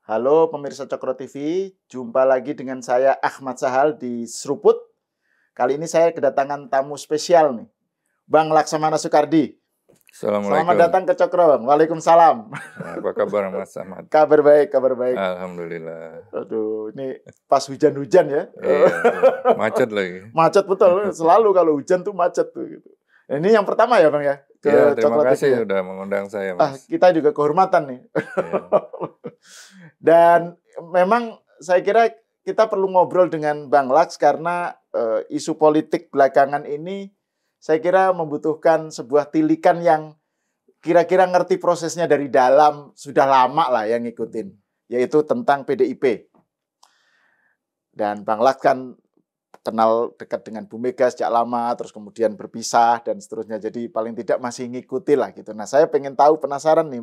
Halo pemirsa Cokro TV, jumpa lagi dengan saya Ahmad Sahal di Seruput. Kali ini saya kedatangan tamu spesial nih, Bang Laksamana Soekardi. Selamat Assalamualaikum. datang ke Cokro, Bang. Waalaikumsalam. Apa kabar Mas Ahmad? Kabar baik, kabar baik. Alhamdulillah. Aduh, ini pas hujan-hujan ya. Iya, macet lagi. Macet betul, selalu kalau hujan tuh macet tuh. Gitu. Ini yang pertama ya Bang ya, ke Iya, terima Cokro TV kasih ya? sudah mengundang saya Mas. Kita juga kehormatan nih. Iya. Dan memang saya kira kita perlu ngobrol dengan Bang Laks karena isu politik belakangan ini saya kira membutuhkan sebuah tilikan yang kira-kira ngerti prosesnya dari dalam, sudah lama lah yang ngikutin, yaitu tentang PDIP. Dan Bang Laks kan kenal dekat dengan Bu Mega sejak lama, terus kemudian berpisah dan seterusnya. Jadi paling tidak masih ngikuti lah gitu. Nah, saya pengen tahu, penasaran nih,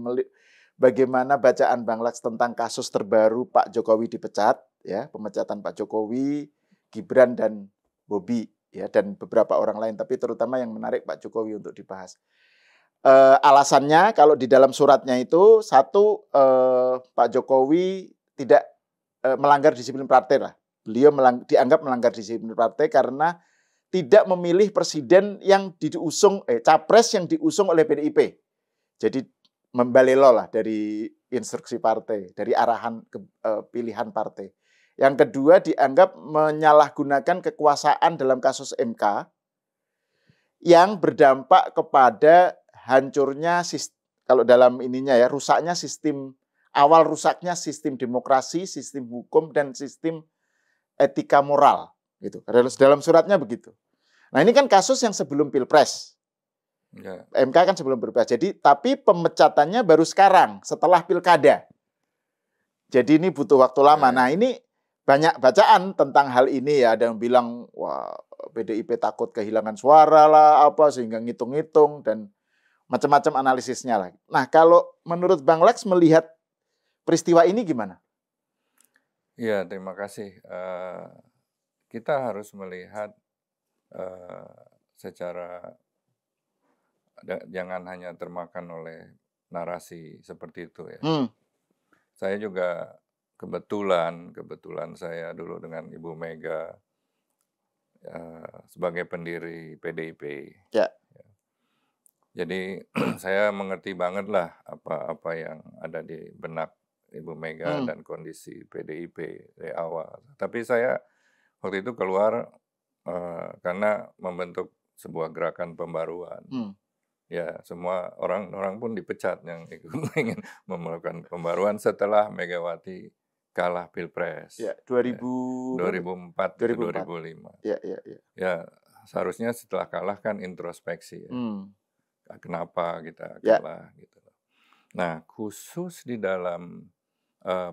bagaimana bacaan Bang Laks tentang kasus terbaru Pak Jokowi dipecat, ya, pemecatan Pak Jokowi, Gibran dan Bobi, ya, dan beberapa orang lain. Tapi terutama yang menarik Pak Jokowi untuk dibahas. Alasannya kalau di dalam suratnya itu satu, Pak Jokowi tidak melanggar disiplin partai lah. Beliau dianggap melanggar disiplin partai karena tidak memilih presiden yang capres yang diusung oleh PDIP. Jadi membalelo lah dari instruksi partai, dari arahan pilihan partai. Yang kedua dianggap menyalahgunakan kekuasaan dalam kasus MK yang berdampak kepada hancurnya kalau dalam ininya ya, rusaknya rusaknya sistem demokrasi, sistem hukum dan sistem etika moral gitu. Dalam suratnya begitu. Nah, ini kan kasus yang sebelum Pilpres. Ya. MK kan sebelum Pilpres. Jadi tapi pemecatannya baru sekarang setelah Pilkada. Jadi ini butuh waktu lama. Nah, ini banyak bacaan tentang hal ini ya. Ada yang bilang wah, PDIP takut kehilangan suara lah apa sehingga ngitung-ngitung dan macam-macam analisisnya lah. Nah, kalau menurut Bang Laks melihat peristiwa ini gimana? Iya, terima kasih. Kita harus melihat secara jangan hanya termakan oleh narasi seperti itu ya. Saya juga kebetulan saya dulu dengan Ibu Mega sebagai pendiri PDIP. Ya. Jadi saya mengerti banget lah apa yang ada di benak Ibu Mega dan kondisi PDIP dari awal. Tapi saya waktu itu keluar karena membentuk sebuah gerakan pembaruan. Ya, semua orang pun dipecat yang ingin melakukan pembaruan setelah Megawati kalah Pilpres. Ya, 2004 2005. Ya, seharusnya setelah kalah kan introspeksi ya. Kenapa kita kalah gitu. Nah, khusus di dalam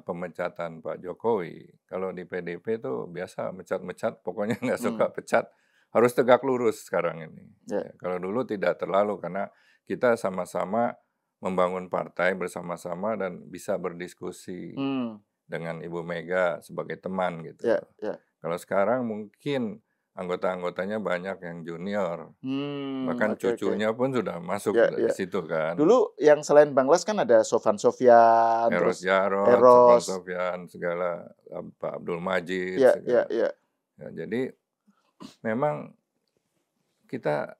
pemecatan Pak Jokowi, kalau di PDIP itu biasa mecat-mecat, pokoknya nggak suka pecat, harus tegak lurus sekarang ini. Ya, kalau dulu tidak terlalu karena kita sama-sama membangun partai bersama-sama dan bisa berdiskusi dengan Ibu Mega sebagai teman gitu. Kalau sekarang mungkin anggota-anggotanya banyak yang junior, bahkan cucunya pun sudah masuk di situ kan. Dulu yang selain Bang Laks kan ada Sofyan Sofyan, Eros Jarot, Sofyan Sofyan, segala Pak Abdul Majid, segala. Ya, jadi memang kita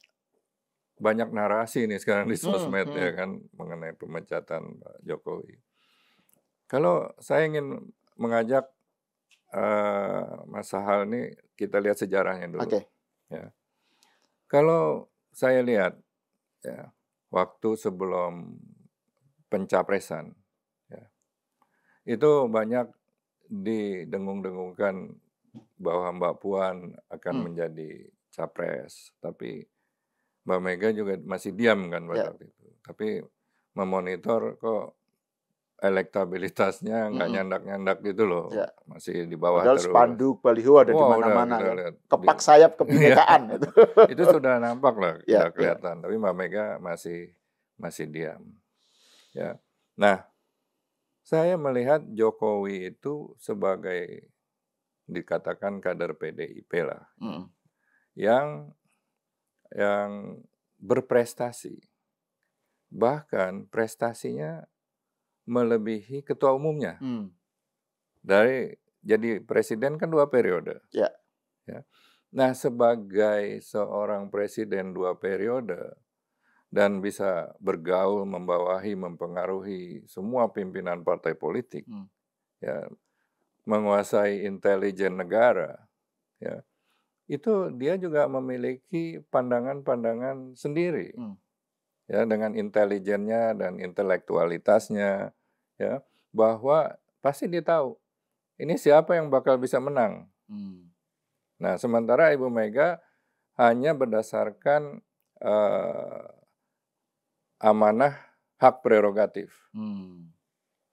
banyak narasi nih sekarang di sosmed ya kan mengenai pemecatan Pak Jokowi. Kalau saya ingin mengajak Mas Sahal ini kita lihat sejarahnya dulu. Ya. Kalau saya lihat ya waktu sebelum pencapresan ya, itu banyak didengung-dengungkan bahwa Mbak Puan akan menjadi capres, tapi Mbak Mega juga masih diam kan pada waktu itu. Tapi memonitor kok elektabilitasnya nggak nyandak-nyandak gitu loh, masih di bawah padahal terus. Spanduk, baliho ada di mana-mana, kepak sayap kebinekaan itu. Itu sudah nampak lah, sudah kelihatan. Tapi Mbak Mega masih diam. Ya, nah saya melihat Jokowi itu sebagai dikatakan kader PDIP lah, yang berprestasi, bahkan prestasinya melebihi ketua umumnya. jadi presiden kan 2 periode. Ya. Ya. Nah, sebagai seorang presiden 2 periode dan bisa bergaul, membawahi, mempengaruhi semua pimpinan partai politik, ya, menguasai intelijen negara, ya, itu dia juga memiliki pandangan-pandangan sendiri, ya, dengan intelijennya dan intelektualitasnya, ya, bahwa pasti dia tahu ini siapa yang bakal bisa menang. Nah, sementara Ibu Mega hanya berdasarkan amanah hak prerogatif.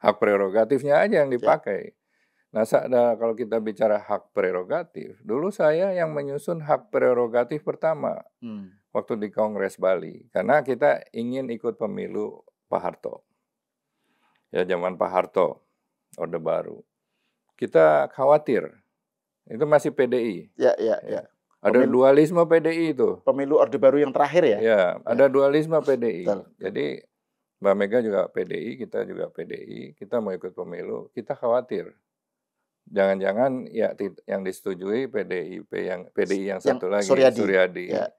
Hak prerogatifnya aja yang dipakai. Nah, kalau kita bicara hak prerogatif, dulu saya yang menyusun hak prerogatif pertama waktu di Kongres Bali. Karena kita ingin ikut pemilu Pak Harto. Ya, zaman Pak Harto, Orde Baru. Kita khawatir, itu masih PDI. Ya. Ada dualisme PDI itu. Pemilu Orde Baru yang terakhir ya? Ya, ada dualisme PDI. Jadi Mbak Mega juga PDI, kita juga PDI, kita mau ikut pemilu, kita khawatir. Jangan-jangan ya yang disetujui PDI yang satu lagi, Suryadi. Ya.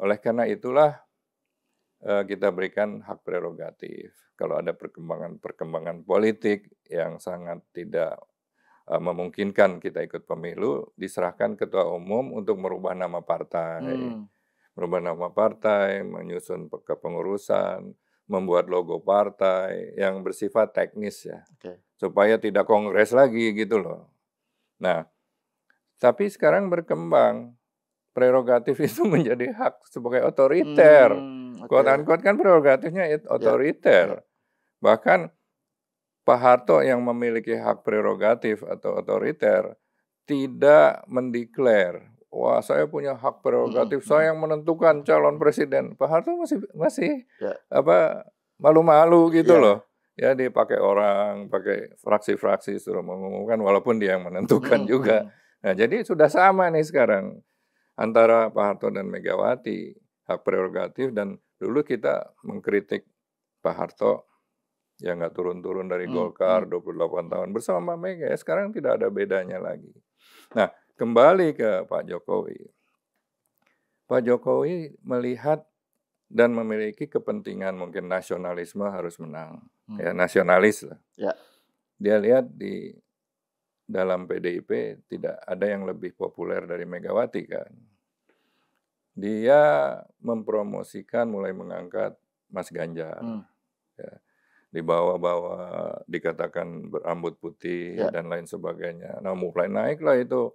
Oleh karena itulah kita berikan hak prerogatif. Kalau ada perkembangan politik yang sangat tidak memungkinkan kita ikut pemilu, diserahkan ketua umum untuk merubah nama partai. Merubah nama partai, menyusun kepengurusan, membuat logo partai yang bersifat teknis ya. Supaya tidak kongres lagi gitu loh. Nah, tapi sekarang berkembang prerogatif itu menjadi hak sebagai otoriter. Quote-unquote kan prerogatifnya otoriter. Bahkan Pak Harto yang memiliki hak prerogatif atau otoriter tidak mendeklar, wah saya punya hak prerogatif, saya yang menentukan calon presiden. Pak Harto masih malu-malu gitu loh. Ya dia pakai orang, pakai fraksi-fraksi suruh mengumumkan walaupun dia yang menentukan juga. Nah, jadi sudah sama nih sekarang antara Pak Harto dan Megawati, hak prerogatif, dan dulu kita mengkritik Pak Harto yang nggak turun-turun dari Golkar 28 tahun bersama Mbak Mega, ya sekarang tidak ada bedanya lagi. Nah, kembali ke Pak Jokowi. Pak Jokowi melihat dan memiliki kepentingan mungkin nasionalisme harus menang. Ya, nasionalis lah. Ya. Dia lihat di dalam PDIP tidak ada yang lebih populer dari Megawati kan. Dia mempromosikan mulai mengangkat Mas Ganjar. Ya. Dibawa-bawa, dikatakan berambut putih dan lain sebagainya. Nah, mulai naiklah itu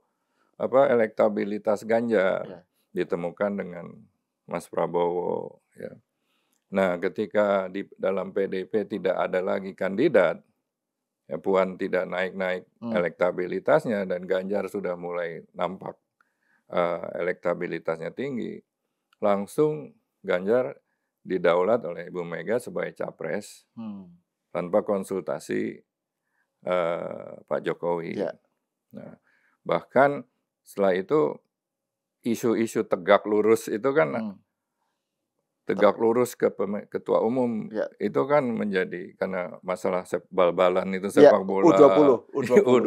elektabilitas Ganjar. Ditemukan dengan Mas Prabowo, ya. Nah, ketika di dalam PDIP tidak ada lagi kandidat, ya Puan tidak naik-naik elektabilitasnya dan Ganjar sudah mulai nampak elektabilitasnya tinggi, langsung Ganjar didaulat oleh Ibu Mega sebagai capres tanpa konsultasi Pak Jokowi. Ya. Nah, bahkan setelah itu isu-isu tegak lurus itu kan tegak lurus ke ketua umum itu kan menjadi karena masalah bal-balan itu sepak bola U20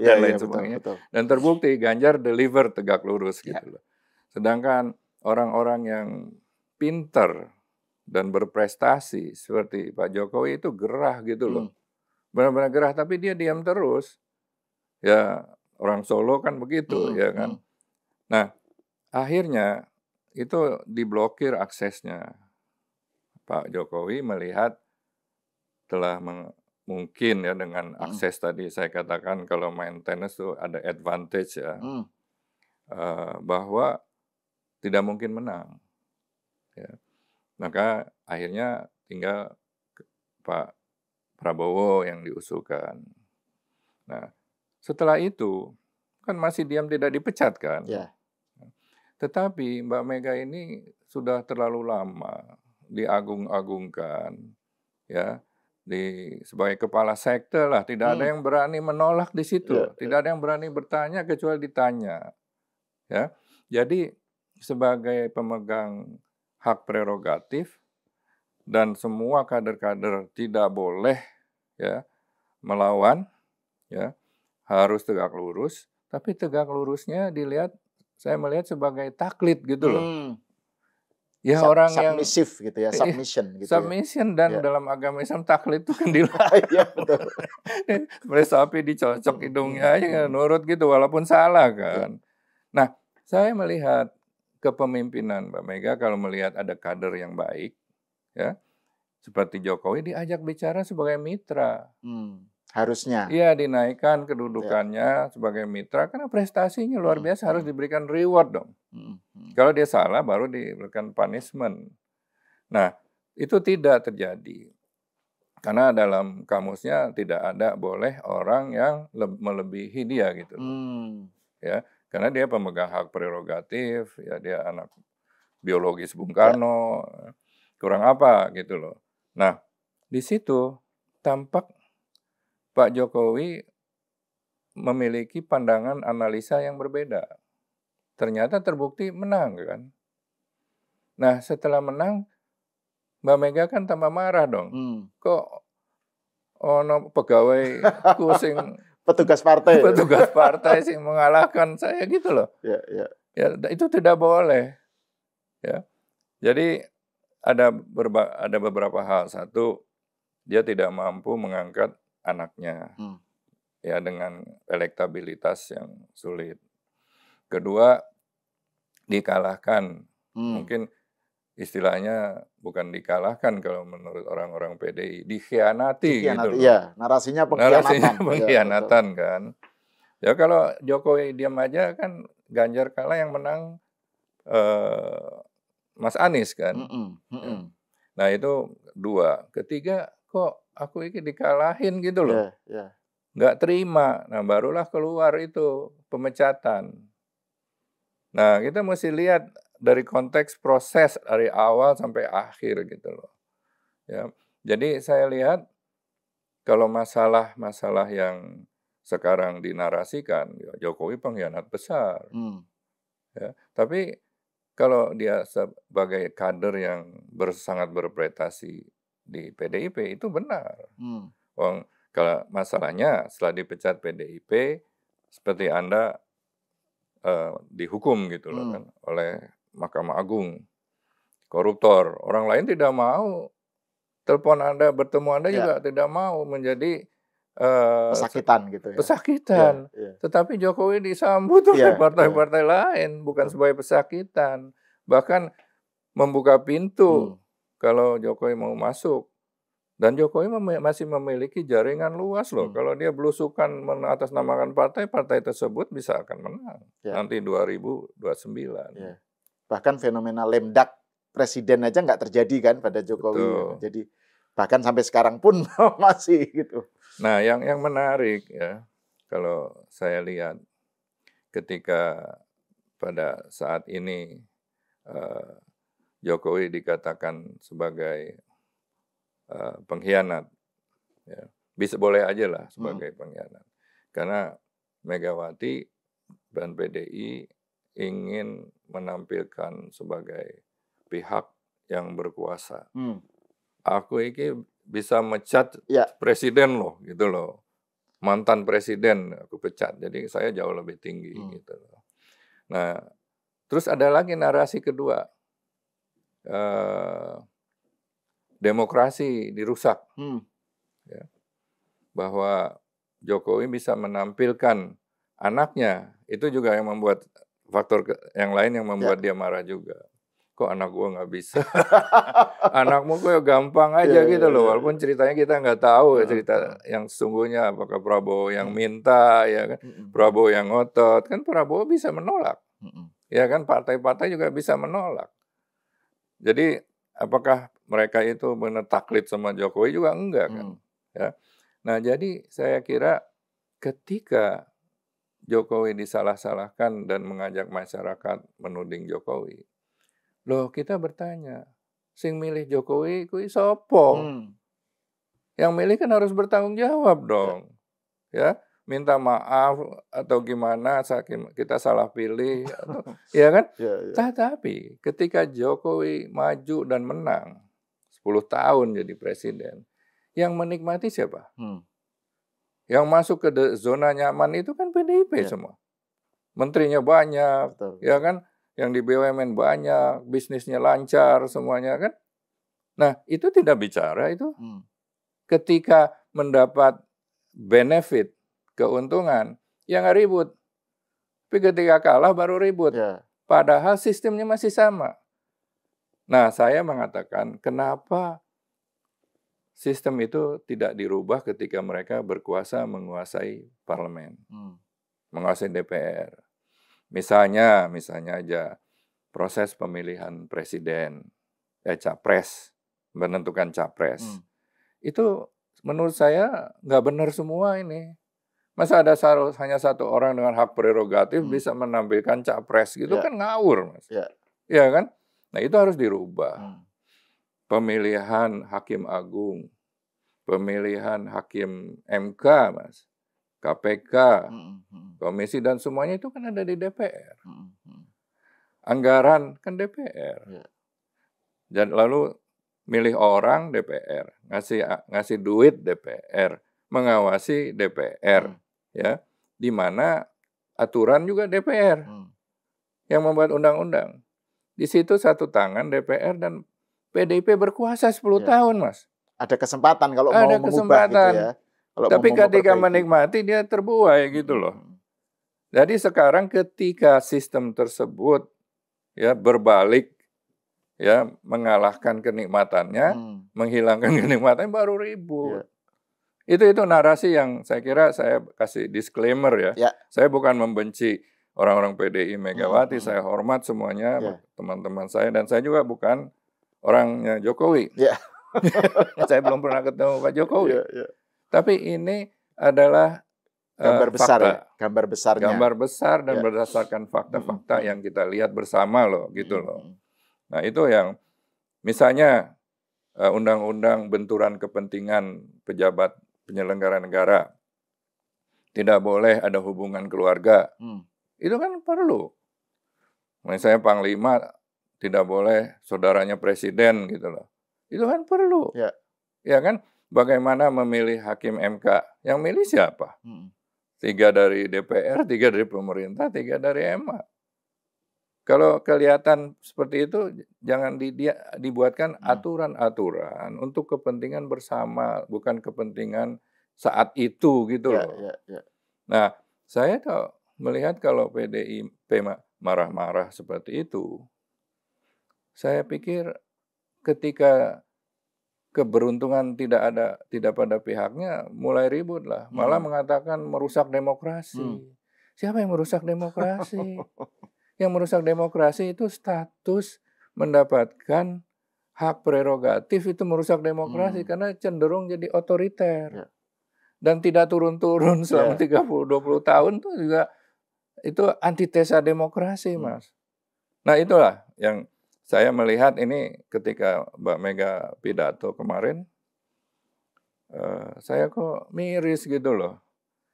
dan lain sebagainya. Betul. Dan terbukti Ganjar deliver tegak lurus gitu loh. Sedangkan orang-orang yang pinter dan berprestasi seperti Pak Jokowi itu gerah gitu loh. Benar-benar gerah, tapi dia diam terus. Ya, orang Solo kan begitu ya kan. Nah, akhirnya itu diblokir aksesnya. Pak Jokowi melihat telah mungkin ya dengan akses tadi saya katakan kalau main tenis itu ada advantage ya. Bahwa tidak mungkin menang. Ya. Maka akhirnya tinggal Pak Prabowo yang diusulkan. Nah, setelah itu kan masih diam tidak dipecat kan. Ya. Tetapi Mbak Mega ini sudah terlalu lama diagung-agungkan, ya, sebagai kepala sekte lah. Tidak ada yang berani menolak di situ, tidak ada yang berani bertanya kecuali ditanya, ya. Jadi sebagai pemegang hak prerogatif dan semua kader-kader tidak boleh, ya, melawan, ya, harus tegak lurus, tapi tegak lurusnya saya melihat sebagai taklid gitu loh. Ya orang yang submissive gitu ya, submission gitu. Submission dan dalam agama Islam taklid itu kan dilarang. Iya betul. Sapi dicocok hidungnya aja nurut gitu walaupun salah kan. Nah, saya melihat kepemimpinan Mbak Mega kalau melihat ada kader yang baik ya. Seperti Jokowi diajak bicara sebagai mitra. Harusnya. Iya, dinaikkan kedudukannya sebagai mitra karena prestasinya luar biasa, harus diberikan reward dong. Kalau dia salah baru diberikan punishment. Nah, itu tidak terjadi. Karena dalam kamusnya tidak ada boleh orang yang melebihi dia gitu. Ya, karena dia pemegang hak prerogatif, ya dia anak biologis Bung Karno. Kurang apa gitu loh. Nah, di situ tampak Pak Jokowi memiliki pandangan analisa yang berbeda. Ternyata terbukti menang kan. Nah, setelah menang, Mbak Mega kan tambah marah dong. Kok ono pegawai sing petugas partai sing mengalahkan saya gitu loh. Ya, itu tidak boleh. Ya. Jadi ada beberapa hal. Satu, dia tidak mampu mengangkat anaknya. Ya, dengan elektabilitas yang sulit. Kedua, dikalahkan. Mungkin istilahnya bukan dikalahkan kalau menurut orang-orang PDI, dikhianati gitu loh. Iya, narasinya pengkhianatan kan. Ya kalau Jokowi diam aja kan Ganjar kalah, yang menang Mas Anies kan. Ya. Nah itu dua. Ketiga, kok aku ini dikalahin gitu loh. Nggak terima. Nah barulah keluar itu pemecatan. Nah kita mesti lihat dari konteks proses dari awal sampai akhir gitu loh. Ya. Jadi saya lihat kalau masalah yang sekarang dinarasikan, ya Jokowi pengkhianat besar. Ya. Tapi kalau dia sebagai kader yang sangat berprestasi di PDIP itu benar. Kalau masalahnya setelah dipecat PDIP, seperti Anda dihukum gitu loh kan oleh Mahkamah Agung, koruptor. Orang lain tidak mau telepon Anda, bertemu Anda juga tidak mau, menjadi pesakitan gitu ya. Pesakitan. Tetapi Jokowi disambut oleh partai-partai lain, bukan sebagai pesakitan. Bahkan membuka pintu kalau Jokowi mau masuk. Dan Jokowi masih memiliki jaringan luas loh. Kalau dia belusukan mengatasnamakan partai tersebut bisa akan menang nanti 2029. Bahkan fenomena lemdak presiden aja nggak terjadi kan pada Jokowi. Jadi bahkan sampai sekarang pun masih gitu. Nah, yang menarik ya, kalau saya lihat ketika pada saat ini Jokowi dikatakan sebagai pengkhianat, ya, bisa boleh aja lah sebagai pengkhianat, karena Megawati dan PDI ingin menampilkan sebagai pihak yang berkuasa. Aku ini bisa mecat presiden loh, gitu loh. Mantan presiden aku pecat, jadi saya jauh lebih tinggi gitu loh. Nah, terus ada lagi narasi kedua, demokrasi dirusak, ya. Bahwa Jokowi bisa menampilkan anaknya, itu juga yang membuat faktor yang lain yang membuat dia marah juga. Kok anak gua nggak bisa? Anakmu kok gampang aja gitu loh. Walaupun ceritanya kita nggak tahu cerita yang sesungguhnya, apakah Prabowo yang minta, ya kan? Prabowo yang ngotot, kan Prabowo bisa menolak, ya kan? Partai-partai juga bisa menolak. Jadi apakah mereka itu benar taklid sama Jokowi juga enggak kan? Ya. Nah jadi saya kira ketika Jokowi disalah-salahkan dan mengajak masyarakat menuding Jokowi, loh kita bertanya, sing milih Jokowi kuwi sopo? Yang milih kan harus bertanggung jawab dong. Ya, minta maaf atau gimana kita salah pilih atau ya kan? Tetapi ketika Jokowi maju dan menang 10 tahun jadi presiden, yang menikmati siapa? Yang masuk ke zona nyaman itu kan PDIP semua. Menterinya banyak, ya kan? Yang di BUMN banyak, bisnisnya lancar semuanya kan. Nah, itu tidak bicara itu. Ketika mendapat benefit, keuntungan, ya nggak ribut. Tapi ketika kalah baru ribut. Padahal sistemnya masih sama. Nah, saya mengatakan kenapa sistem itu tidak dirubah ketika mereka berkuasa menguasai parlemen, menguasai DPR. Misalnya aja proses pemilihan presiden, capres, menentukan capres. Itu menurut saya nggak benar semua ini. Masa ada hanya satu orang dengan hak prerogatif bisa menampilkan capres gitu kan ngawur, Mas. Iya kan? Nah, itu harus dirubah. Pemilihan hakim agung, pemilihan hakim MK, Mas, KPK, komisi dan semuanya itu kan ada di DPR. Anggaran kan DPR. Dan lalu milih orang DPR, ngasih duit DPR, mengawasi DPR, ya, di mana aturan juga DPR yang membuat undang-undang. Di situ satu tangan DPR dan PDIP berkuasa 10 tahun, Mas. Ada kesempatan kalau mau mengubah gitu ya. Kalau tapi ketika menikmati dia terbuai gitu loh. Jadi sekarang ketika sistem tersebut ya berbalik, ya mengalahkan kenikmatannya, menghilangkan kenikmatannya baru ribut. Itu narasi yang saya kira saya kasih disclaimer ya. Saya bukan membenci orang-orang PDI Megawati, saya hormat semuanya teman-teman saya dan saya juga bukan orangnya Jokowi. Saya belum pernah ketemu Pak Jokowi. Tapi ini adalah gambar besar fakta. Ya, gambar besarnya. Gambar besar dan berdasarkan fakta-fakta yang kita lihat bersama loh, gitu loh. Nah, itu yang misalnya undang-undang benturan kepentingan pejabat penyelenggara negara. Tidak boleh ada hubungan keluarga. Itu kan perlu. Misalnya Panglima tidak boleh saudaranya presiden gitu loh. Itu kan perlu. Ya kan? Bagaimana memilih hakim MK? Yang milih siapa? 3 dari DPR, 3 dari pemerintah, 3 dari MA. Kalau kelihatan seperti itu, jangan dibuatkan aturan-aturan untuk kepentingan bersama, bukan kepentingan saat itu gitu loh. Nah, saya melihat kalau PDIP marah-marah seperti itu, saya pikir ketika keberuntungan tidak pada pihaknya, mulai ribut lah. Malah mengatakan merusak demokrasi. Siapa yang merusak demokrasi? Yang merusak demokrasi itu status mendapatkan hak prerogatif itu merusak demokrasi karena cenderung jadi otoriter. Dan tidak turun-turun selama 30-20 tahun itu juga itu antitesa demokrasi, Mas. Nah, itulah yang saya melihat ini ketika Mbak Mega pidato kemarin, saya kok miris gitu loh.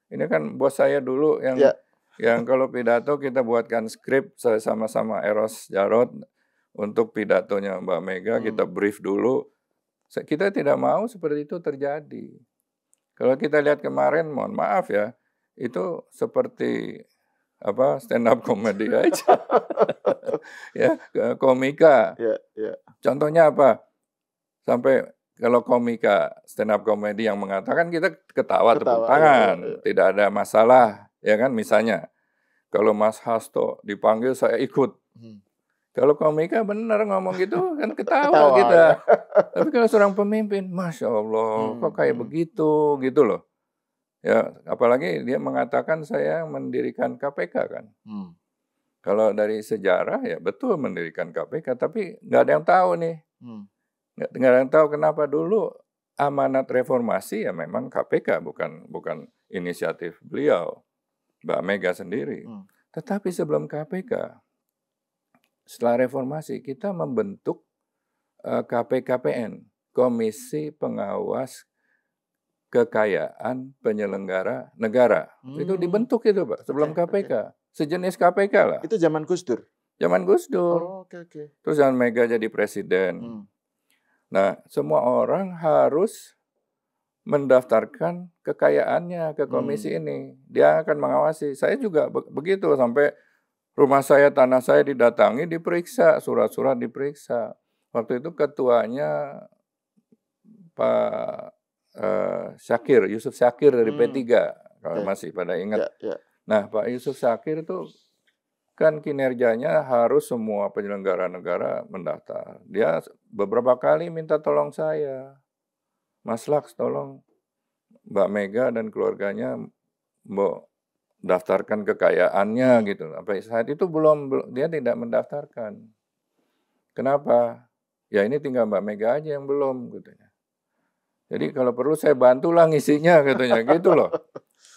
Ini kan bos saya dulu yang kalau pidato kita buatkan skrip sama-sama Eros Jarot untuk pidatonya Mbak Mega, kita brief dulu. Kita tidak mau seperti itu terjadi. Kalau kita lihat kemarin, mohon maaf ya, itu seperti stand up comedy aja. Ya, komika. Contohnya apa? Sampai kalau komika stand up comedy yang mengatakan kita ketawa tepuk tangan, tidak ada masalah, ya kan? Misalnya kalau Mas Hasto dipanggil saya ikut. Kalau komika benar ngomong gitu kan ketawa kita. Tapi kalau seorang pemimpin, Masya Allah, kok kayak begitu gitu loh. Ya, apalagi dia mengatakan saya mendirikan KPK kan. Kalau dari sejarah ya betul mendirikan KPK, tapi nggak ada yang tahu nih. Nggak ada yang tahu kenapa dulu amanat reformasi ya memang KPK, bukan inisiatif beliau, Mbak Mega sendiri. Tetapi sebelum KPK, setelah reformasi kita membentuk KPKPN, Komisi Pengawas Kekayaan Penyelenggara Negara. Itu dibentuk itu, Pak, sebelum KPK. Sejenis KPK lah. Itu zaman Gus Dur? Zaman Gus Dur. Terus zaman Mega jadi presiden. Nah, semua orang harus mendaftarkan kekayaannya ke komisi ini. Dia akan mengawasi. Saya juga begitu, sampai rumah saya, tanah saya didatangi, diperiksa, surat-surat diperiksa. Waktu itu ketuanya Pak Syakir, Yusuf Syakir dari P3, kalau masih pada ingat. Nah, Pak Yusuf Syakir itu kan kinerjanya harus semua penyelenggara negara mendaftar. Dia beberapa kali minta tolong saya, Mas Laks, tolong Mbak Mega dan keluarganya mau daftarkan kekayaannya gitu. Sampai saat itu dia tidak mendaftarkan. Kenapa? Ya ini tinggal Mbak Mega aja yang belum, katanya. Jadi kalau perlu saya bantulah ngisinya, katanya gitu loh.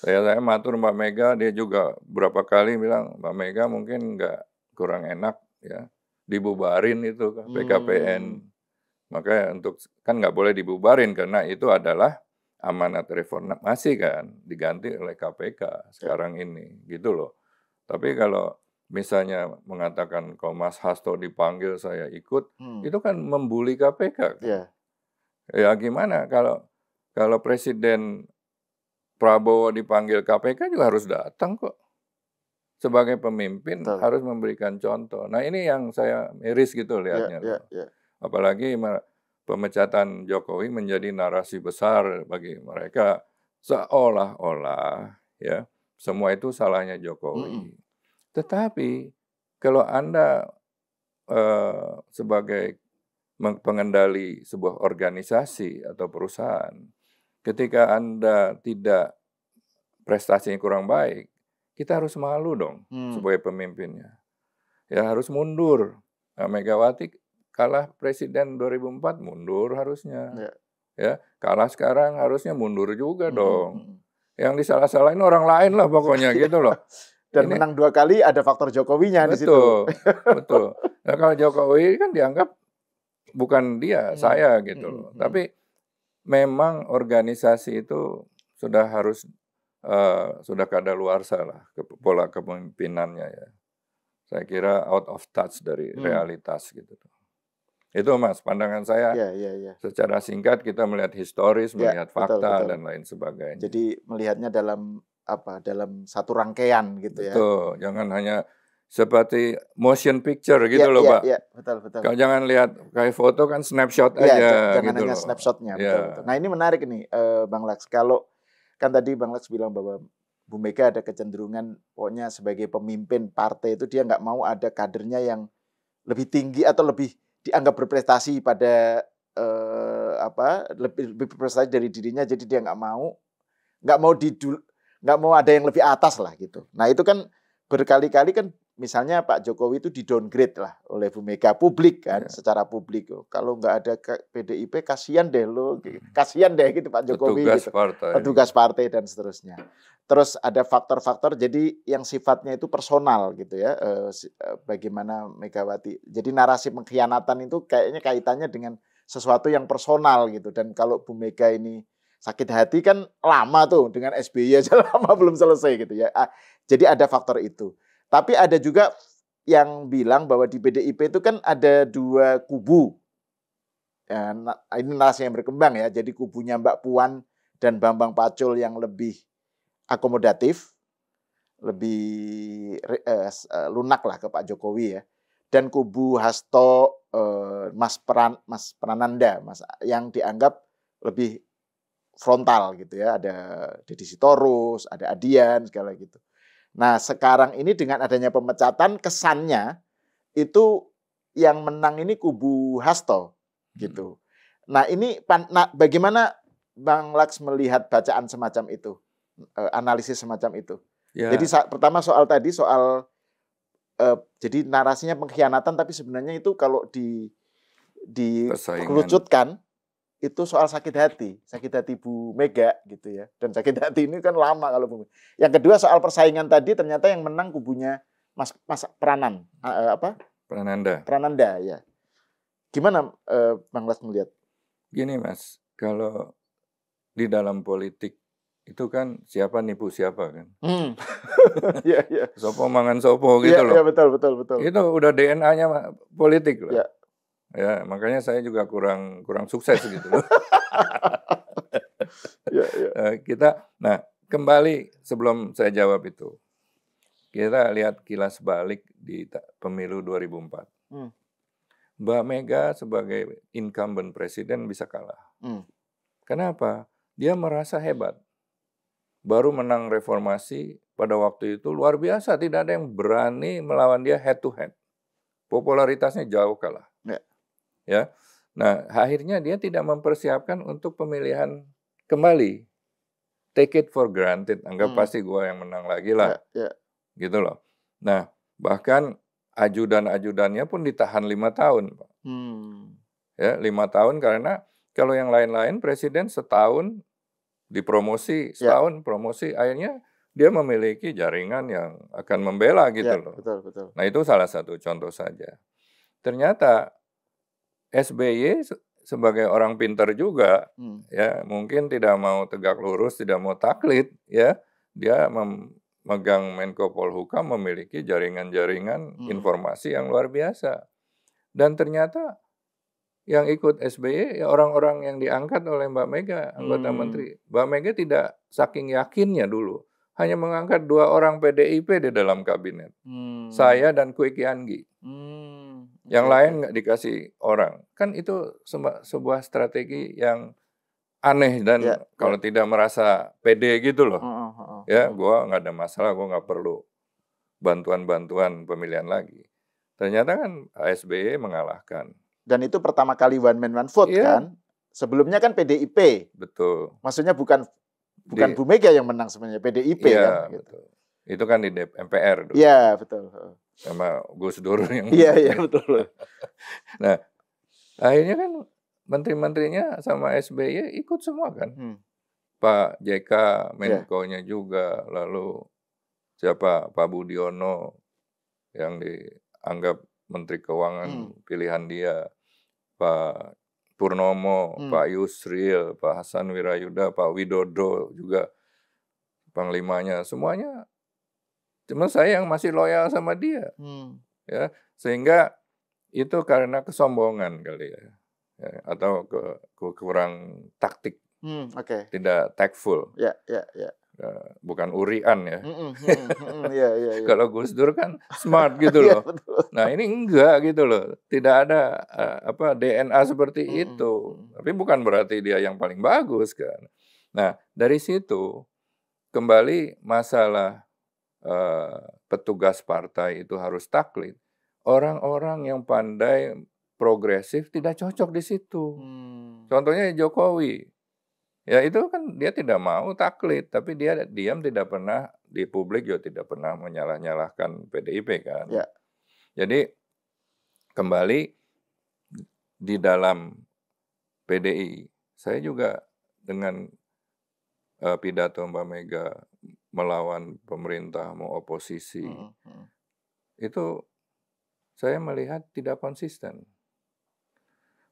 Saya matur Mbak Mega, dia juga berapa kali bilang Mbak Mega mungkin kurang enak ya dibubarin itu PKPN. Makanya kan nggak boleh dibubarin karena itu adalah amanat reformasi kan, diganti oleh KPK sekarang ini, gitu loh. Tapi kalau misalnya mengatakan kalau Mas Hasto dipanggil saya ikut, itu kan membuli KPK. Kan? Ya gimana kalau Presiden Prabowo dipanggil KPK juga harus datang kok. Sebagai pemimpin harus memberikan contoh. Nah ini yang saya miris gitu lihatnya. Apalagi pemecatan Jokowi menjadi narasi besar bagi mereka, seolah-olah ya semua itu salahnya Jokowi. Tetapi kalau Anda sebagai pengendali sebuah organisasi atau perusahaan, ketika Anda tidak prestasinya kurang baik, kita harus malu dong sebagai pemimpinnya. Ya harus mundur. Nah, Megawati kalah presiden 2004 mundur harusnya. Ya, kalah sekarang harusnya mundur juga dong. Yang disalah-salahin orang lain lah pokoknya gitu loh. Dan menang 2 kali ada faktor Jokowinya di situ. Betul. Nah, kalau Jokowi kan dianggap bukan dia, saya gitu loh. Tapi memang organisasi itu sudah harus sudah kadaluarsa lah pola kepemimpinannya ya. Saya kira out of touch dari realitas gitu. Itu Mas, pandangan saya. Secara singkat kita melihat historis, melihat fakta dan lain sebagainya. Jadi melihatnya dalam satu rangkaian gitu ya. Betul, jangan hanya seperti motion picture gitu loh, Pak. Iya, betul. Kalau jangan lihat kayak foto kan snapshot aja jangan gitu hanya loh. Snapshotnya, betul. Nah, ini menarik nih Bang Laks. Kalau kan tadi Bang Laks bilang bahwa Bu Mega ada kecenderungan pokoknya sebagai pemimpin partai itu dia nggak mau ada kadernya yang lebih tinggi atau lebih dianggap berprestasi pada lebih berprestasi dari dirinya, jadi dia nggak mau ada yang lebih atas lah gitu. Nah itu kan berkali-kali kan misalnya Pak Jokowi itu di-downgrade lah oleh Bu Mega publik kan, secara publik. Kalau nggak ada PDIP kasihan deh lo, kasihan deh gitu Pak Jokowi. Petugas partai dan seterusnya. Terus ada faktor-faktor jadi yang sifatnya itu personal gitu ya, bagaimana Megawati. Jadi narasi pengkhianatan itu kayaknya kaitannya dengan sesuatu yang personal gitu. Dan kalau Bu Mega ini sakit hati kan lama tuh, dengan SBY aja lama belum selesai gitu ya. Jadi ada faktor itu. Tapi ada juga yang bilang bahwa di PDIP itu kan ada 2 kubu. Ya, ini narasi yang berkembang ya. Jadi kubunya Mbak Puan dan Bambang Pacul yang lebih akomodatif, lebih lunak lah ke Pak Jokowi ya. Dan kubu Hasto, Mas Prananda, yang dianggap lebih frontal gitu ya. Ada Deddy Sitorus, ada Adian, segala gitu. Nah sekarang ini dengan adanya pemecatan, kesannya itu yang menang ini kubu Hasto gitu. Nah ini bagaimana Bang Laks melihat bacaan semacam itu, analisis semacam itu? Ya. Jadi pertama soal jadi narasinya pengkhianatan, tapi sebenarnya itu kalau dikerucutkan itu soal sakit hati Bu Mega gitu ya. Dan sakit hati ini kan lama kalau Bu Mega. Yang kedua soal persaingan tadi, ternyata yang menang kubunya Mas Prananda ya. Gimana Bang Laks melihat? Gini Mas, kalau di dalam politik itu kan siapa nipu siapa kan. Iya. Sopo mangan sopo gitu loh. Iya betul. Itu udah DNA-nya politik loh. Ya, makanya saya juga kurang sukses gitu loh. Nah kembali sebelum saya jawab itu, kita lihat kilas balik di pemilu 2004. Mbak Mega sebagai incumbent presiden bisa kalah. Kenapa? Dia merasa hebat. Baru menang reformasi pada waktu itu luar biasa, tidak ada yang berani melawan dia head to head. Popularitasnya jauh kalah. Ya. Nah, akhirnya dia tidak mempersiapkan untuk pemilihan kembali. Take it for granted, anggap pasti gue yang menang lagi lah. Gitu loh. Nah, bahkan ajudan-ajudannya pun ditahan 5 tahun. Pak. Ya, 5 tahun karena kalau yang lain-lain presiden setahun dipromosi, setahun promosi, akhirnya dia memiliki jaringan yang akan membela gitu loh. Betul. Nah, itu salah satu contoh saja. Ternyata SBY sebagai orang pintar juga, ya mungkin tidak mau tegak lurus, tidak mau taklid, ya dia memegang Menko Polhukam memiliki jaringan-jaringan informasi yang luar biasa, dan ternyata yang ikut SBY ya orang-orang yang diangkat oleh Mbak Mega, anggota menteri. Mbak Mega tidak saking yakinnya dulu, hanya mengangkat 2 orang PDIP di dalam kabinet, saya dan Kwi Kianggi. Yang lain nggak dikasih orang. Kan itu sebuah strategi yang aneh dan kalau tidak merasa pede gitu loh. Ya, gue nggak ada masalah, gue nggak perlu bantuan-bantuan pemilihan lagi. Ternyata kan SBY mengalahkan. Dan itu pertama kali one man one vote kan? Sebelumnya kan PDIP. Betul. Maksudnya bukan Bu Mega yang menang sebenarnya, PDIP kan? Betul. Itu kan di MPR dulu. Iya, betul. Sama Gus Dur yang Iya betul. Nah, akhirnya kan menteri-menterinya sama SBY ikut semua kan. Pak JK Menko-nya juga, lalu siapa Pak Budiono yang dianggap Menteri Keuangan pilihan dia, Pak Purnomo, Pak Yusril, Pak Hasan Wirayuda, Pak Widodo juga panglimanya, semuanya. Cuma saya yang masih loyal sama dia, ya sehingga itu karena kesombongan kali ya atau kurang taktik, tidak tactful, bukan urian ya. Kalau Gus Dur kan smart gitu loh. Nah ini enggak gitu loh, tidak ada DNA seperti itu. Tapi bukan berarti dia yang paling bagus kan. Nah dari situ kembali masalah petugas partai itu harus taklid. Orang-orang yang pandai progresif tidak cocok di situ. Contohnya Jokowi. Ya itu kan dia tidak mau taklid, tapi dia diam, tidak pernah di publik juga tidak pernah menyalah-nyalahkan PDIP kan. Jadi kembali di dalam PDI, saya juga dengan pidato Mbak Mega melawan pemerintah, mau oposisi, itu saya melihat tidak konsisten.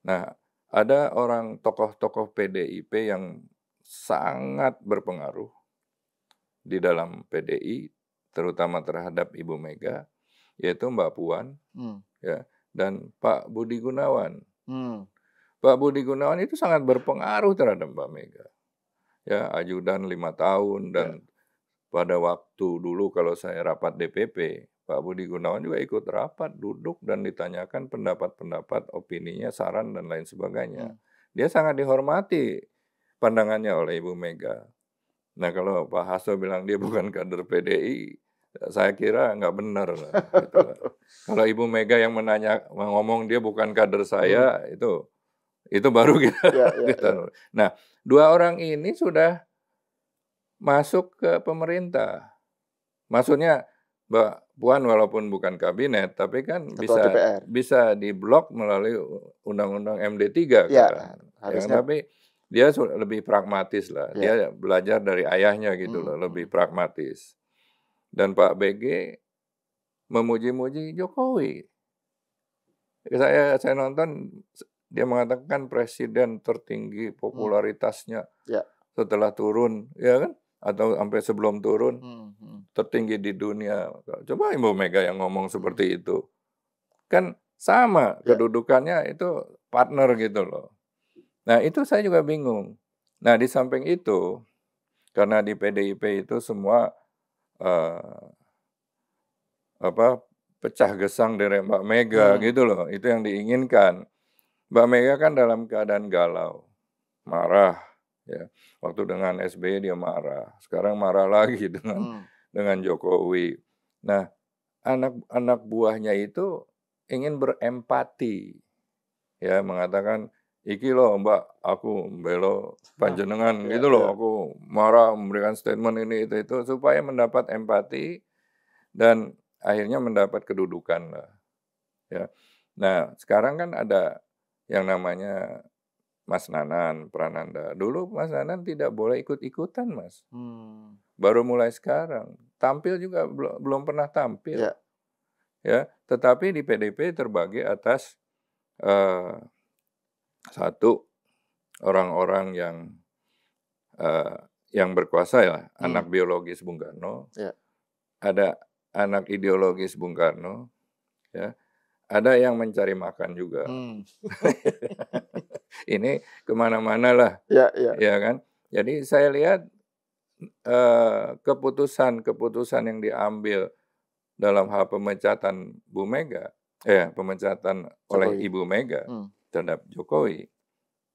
Nah, ada orang tokoh-tokoh PDIP yang sangat berpengaruh di dalam PDI, terutama terhadap Ibu Mega, yaitu Mbak Puan, ya, dan Pak Budi Gunawan. Pak Budi Gunawan itu sangat berpengaruh terhadap Mbak Mega. Ya, ajudan 5 tahun dan pada waktu dulu kalau saya rapat DPP, Pak Budi Gunawan juga ikut rapat, duduk dan ditanyakan pendapat-pendapat, opininya, saran dan lain sebagainya. Dia sangat dihormati pandangannya oleh Ibu Mega. Nah kalau Pak Hasto bilang dia bukan kader PDI, saya kira nggak benar. Gitu. Kalau Ibu Mega yang ngomong dia bukan kader saya, itu baru kita. Nah 2 orang ini sudah masuk ke pemerintah. Maksudnya Mbak Puan walaupun bukan kabinet, tapi kan bisa diblok melalui Undang-Undang MD3 kan. Tapi dia lebih pragmatis lah. Dia belajar dari ayahnya gitu loh, lebih pragmatis. Dan Pak BG memuji-muji Jokowi. Saya nonton, dia mengatakan presiden tertinggi popularitasnya setelah turun, ya kan? Atau sampai sebelum turun, tertinggi di dunia. Coba Ibu Mega yang ngomong seperti itu. Kan sama kedudukannya, itu partner gitu loh. Nah itu saya juga bingung. Nah, di samping itu, karena di PDIP itu semua pecah gesang dari Mbak Mega gitu loh, itu yang diinginkan. Mbak Mega kan dalam keadaan galau, marah, ya. Waktu dengan SBY dia marah, sekarang marah lagi dengan Jokowi. Nah, anak buahnya itu ingin berempati, ya, mengatakan, "Iki loh Mbak, aku mbelo panjenengan gitu loh, aku marah memberikan statement ini itu," supaya mendapat empati dan akhirnya mendapat kedudukan lah, ya. Nah, sekarang kan ada yang namanya Mas Nanan Prananda. Dulu Mas Nanan tidak boleh ikut-ikutan, Mas. Baru mulai sekarang. Tampil juga belum pernah tampil. Ya, tetapi di PDIP terbagi atas satu orang-orang yang berkuasa ya, anak biologis Bung Karno. Ada anak ideologis Bung Karno, ya. Ada yang mencari makan juga. Ini kemana-mana lah, ya kan. Jadi saya lihat keputusan yang diambil dalam hal pemecatan Bu Mega, pemecatan oleh Ibu Mega terhadap Jokowi,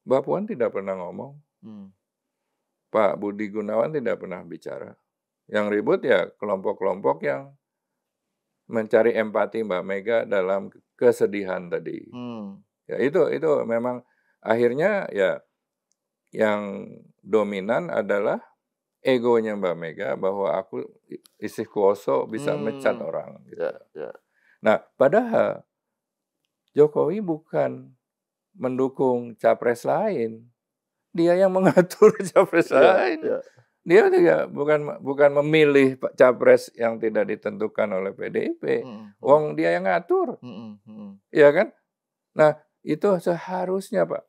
Mbak Puan tidak pernah ngomong, Pak Budi Gunawan tidak pernah bicara. Yang ribut ya kelompok-kelompok yang mencari empati Mbak Mega dalam kesedihan tadi. Ya itu memang akhirnya ya yang dominan adalah egonya Mbak Mega bahwa aku isih kuoso bisa mecat orang. Gitu. Nah, padahal Jokowi bukan mendukung capres lain, dia yang mengatur capres lain. Dia juga bukan memilih capres yang tidak ditentukan oleh PDIP. Wong dia yang ngatur, ya kan? Nah, itu seharusnya Pak.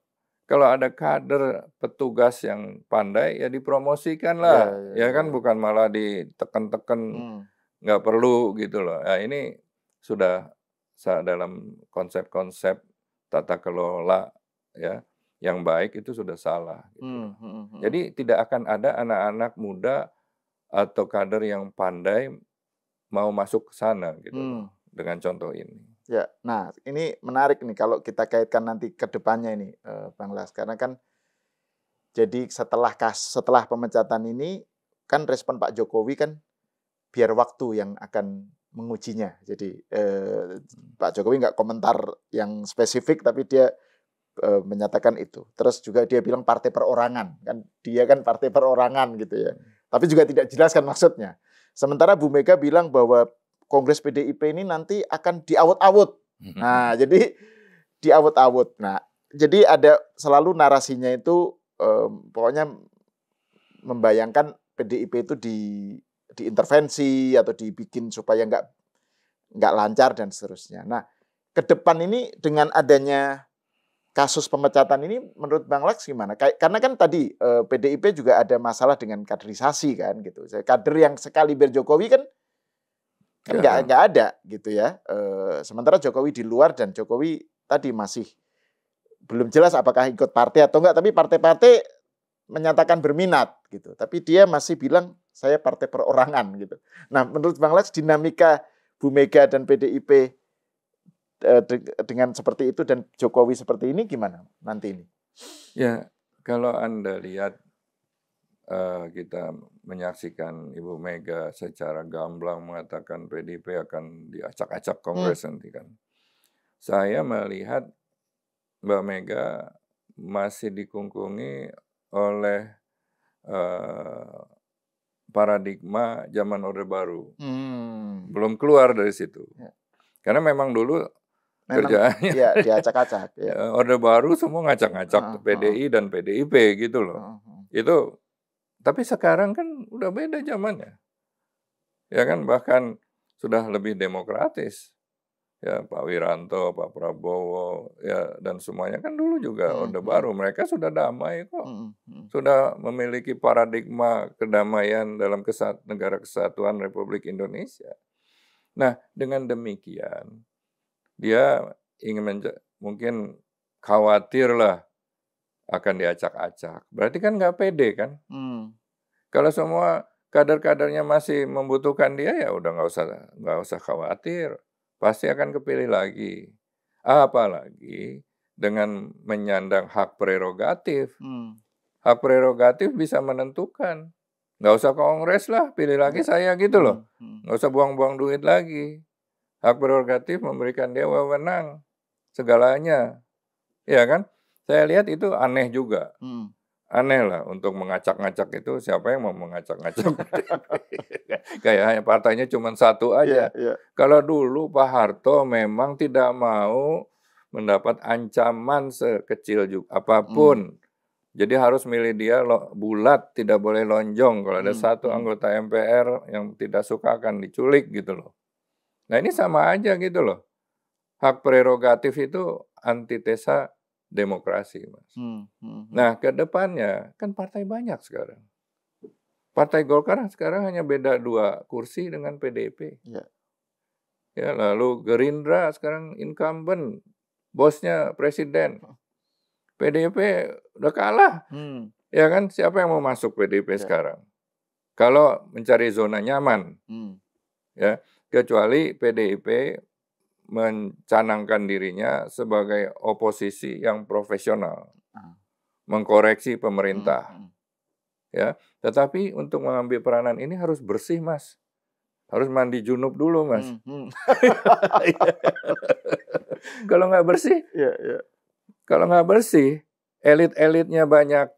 Kalau ada kader petugas yang pandai ya dipromosikan lah, ya kan, bukan malah diteken-teken, nggak perlu gitu loh. Nah, ini sudah dalam konsep-konsep tata kelola ya yang baik itu sudah salah. Gitu. Jadi tidak akan ada anak-anak muda atau kader yang pandai mau masuk ke sana gitu dengan contoh ini. Ya, nah ini menarik nih kalau kita kaitkan nanti ke depannya ini, Bang Las, karena kan jadi setelah pemecatan ini kan respon Pak Jokowi kan biar waktu yang akan mengujinya. Jadi Pak Jokowi nggak komentar yang spesifik, tapi dia menyatakan itu. Terus juga dia bilang partai perorangan, kan dia kan partai perorangan gitu ya. Tapi juga tidak jelaskan maksudnya. Sementara Bu Mega bilang bahwa Kongres PDIP ini nanti akan diawut-awut. Nah, jadi diawut-awut. Nah, jadi ada selalu narasinya itu pokoknya membayangkan PDIP itu diintervensi atau dibikin supaya nggak lancar dan seterusnya. Nah, ke depan ini dengan adanya kasus pemecatan ini menurut Bang Laks gimana? Karena kan tadi PDIP juga ada masalah dengan kaderisasi kan gitu. Kader yang sekaliber Jokowi kan nggak ada gitu ya. Sementara Jokowi di luar dan Jokowi tadi masih belum jelas apakah ikut partai atau enggak, tapi partai-partai menyatakan berminat gitu. Tapi dia masih bilang saya partai perorangan gitu. Nah, menurut Bang Laks dinamika Bu Mega dan PDIP dengan seperti itu dan Jokowi seperti ini gimana nanti ini? Ya, kalau Anda lihat kita menyaksikan Ibu Mega secara gamblang mengatakan PDIP akan diacak-acak Kongres nanti kan. Saya melihat Mbak Mega masih dikungkungi oleh paradigma zaman Orde Baru. Belum keluar dari situ. Karena memang dulu kerjaannya diacak-acak. Orde Baru semua ngacak-ngacak PDI dan PDIP gitu loh. Itu. Tapi sekarang kan udah beda zamannya. Ya kan, bahkan sudah lebih demokratis. Ya, Pak Wiranto, Pak Prabowo, ya, dan semuanya kan dulu juga Orde Baru. Mereka sudah damai kok. Sudah memiliki paradigma kedamaian dalam negara kesatuan Republik Indonesia. Nah, dengan demikian, dia ingin mungkin khawatir lah akan diacak-acak. Berarti kan nggak pede kan? Kalau semua kader-kadernya masih membutuhkan dia, ya udah nggak usah khawatir, pasti akan kepilih lagi. Apalagi dengan menyandang hak prerogatif. Hak prerogatif bisa menentukan. Nggak usah kongres lah, pilih lagi saya gitu loh. Nggak usah buang-buang duit lagi. Hak prerogatif memberikan dia wewenang segalanya. Ya kan? Saya lihat itu aneh juga. Aneh lah untuk mengacak-ngacak itu, siapa yang mau mengacak-ngacak? Kayak partainya cuma satu aja. Kalau dulu Pak Harto memang tidak mau mendapat ancaman sekecil juga apapun. Jadi harus milih dia bulat, tidak boleh lonjong. Kalau ada satu anggota MPR yang tidak suka akan diculik gitu loh. Nah ini sama aja gitu loh. Hak prerogatif itu antitesa demokrasi, Mas. Nah ke depannya kan partai banyak sekarang. Partai Golkar sekarang hanya beda 2 kursi dengan PDIP. Ya, lalu Gerindra sekarang incumbent, bosnya presiden. PDIP udah kalah. Ya kan, siapa yang mau masuk PDIP sekarang? Kalau mencari zona nyaman. Ya, kecuali PDIP mencanangkan dirinya sebagai oposisi yang profesional. Mengkoreksi pemerintah. Ya, tetapi untuk mengambil peranan ini harus bersih, Mas. Harus mandi junub dulu, Mas. Kalau nggak bersih, kalau nggak bersih, elit-elitnya banyak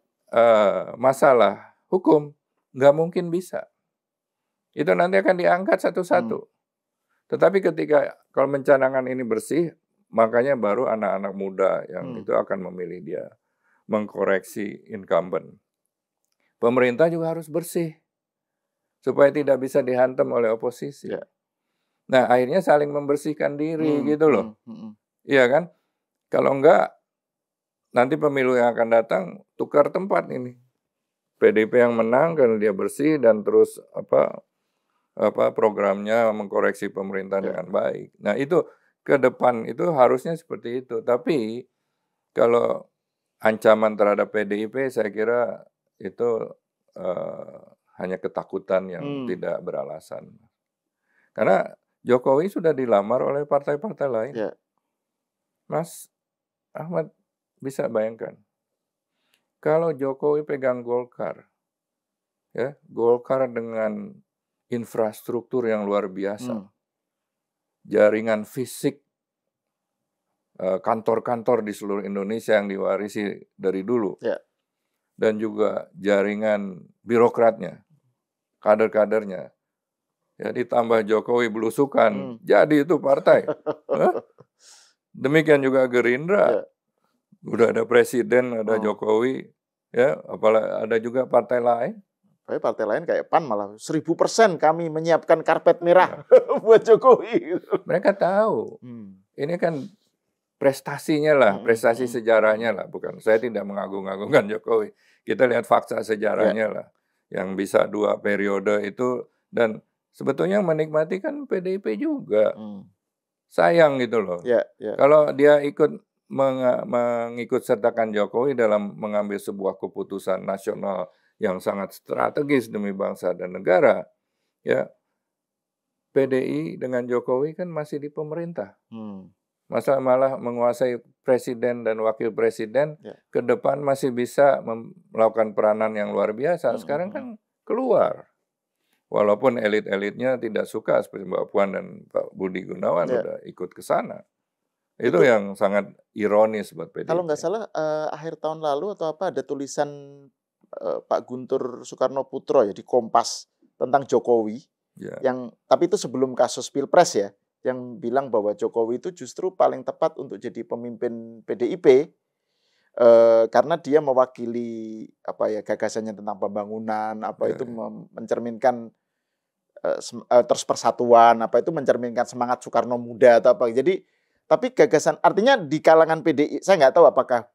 masalah hukum, nggak mungkin bisa. Itu nanti akan diangkat satu-satu. Tetapi ketika kalau mencanangkan ini bersih, makanya baru anak-anak muda yang itu akan memilih dia, mengkoreksi incumbent. Pemerintah juga harus bersih, supaya tidak bisa dihantam oleh oposisi. Nah, akhirnya saling membersihkan diri gitu loh. Iya kan? Kalau enggak, nanti pemilu yang akan datang tukar tempat ini. PDIP yang menang karena dia bersih dan terus programnya mengkoreksi pemerintah dengan baik. Nah, itu ke depan itu harusnya seperti itu. Tapi kalau ancaman terhadap PDIP saya kira itu hanya ketakutan yang tidak beralasan. Karena Jokowi sudah dilamar oleh partai-partai lain. Mas Ahmad bisa bayangkan, kalau Jokowi pegang Golkar, ya Golkar dengan infrastruktur yang luar biasa, jaringan fisik, kantor-kantor di seluruh Indonesia yang diwarisi dari dulu, dan juga jaringan birokratnya, kader-kadernya, ya ditambah Jokowi belusukan, jadi itu partai. Demikian juga Gerindra, udah ada presiden, ada Jokowi, ya, apalagi ada juga partai lain. Partai lain kayak PAN malah 1000% kami menyiapkan karpet merah buat Jokowi. Mereka tahu, ini kan prestasinya lah, prestasi sejarahnya lah, bukan. Saya tidak mengagung-agungkan Jokowi. Kita lihat fakta sejarahnya lah, yang bisa 2 periode itu, dan sebetulnya menikmati kan PDIP juga. Sayang gitu loh. Kalau dia mengikut sertakan Jokowi dalam mengambil sebuah keputusan nasional yang sangat strategis demi bangsa dan negara, ya PDI dengan Jokowi kan masih di pemerintah. Malah menguasai presiden dan wakil presiden, ke depan masih bisa melakukan peranan yang luar biasa. Sekarang kan keluar. Walaupun elit-elitnya tidak suka seperti Mbak Puan dan Pak Budi Gunawan udah ikut ke sana. Itu yang sangat ironis buat PDIP. Kalau nggak salah akhir tahun lalu atau apa ada tulisan Pak Guntur Soekarno Putro ya di Kompas tentang Jokowi. Tapi itu sebelum kasus Pilpres ya, yang bilang bahwa Jokowi itu justru paling tepat untuk jadi pemimpin PDIP. Karena dia mewakili gagasannya tentang pembangunan, itu mencerminkan terus persatuan, itu mencerminkan semangat Soekarno muda atau apa. Jadi tapi gagasan artinya di kalangan PDI, saya nggak tahu apakah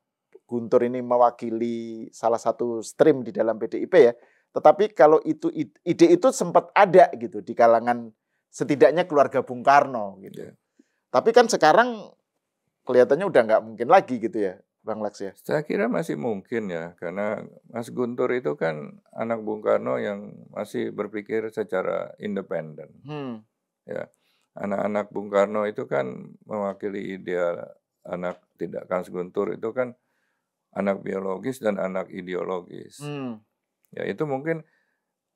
Guntur ini mewakili salah satu stream di dalam PDIP ya. Tetapi kalau ide itu sempat ada gitu di kalangan setidaknya keluarga Bung Karno gitu. Tapi kan sekarang kelihatannya udah nggak mungkin lagi gitu ya. Bang Laks ya? Saya kira masih mungkin ya, karena Mas Guntur itu kan anak Bung Karno yang masih berpikir secara independen. Ya, anak-anak Bung Karno itu kan mewakili ideal anak, tidak Mas Guntur itu kan anak biologis dan anak ideologis. Ya itu mungkin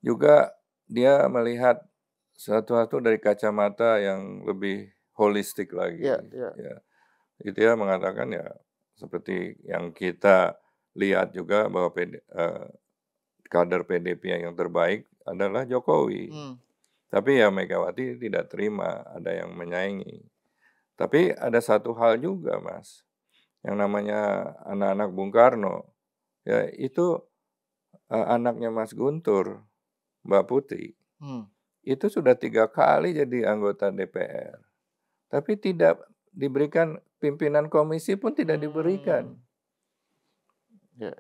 juga dia melihat sesuatu dari kacamata yang lebih holistik lagi. Ya, itu ya mengatakan ya seperti yang kita lihat juga bahwa kader PDIP yang terbaik adalah Jokowi. Tapi ya Megawati tidak terima, ada yang menyaingi. Tapi ada satu hal juga, Mas, yang namanya anak-anak Bung Karno, ya itu anaknya Mas Guntur, Mbak Putri, itu sudah 3 kali jadi anggota DPR. Tapi tidak diberikan pimpinan komisi pun tidak diberikan. Ya.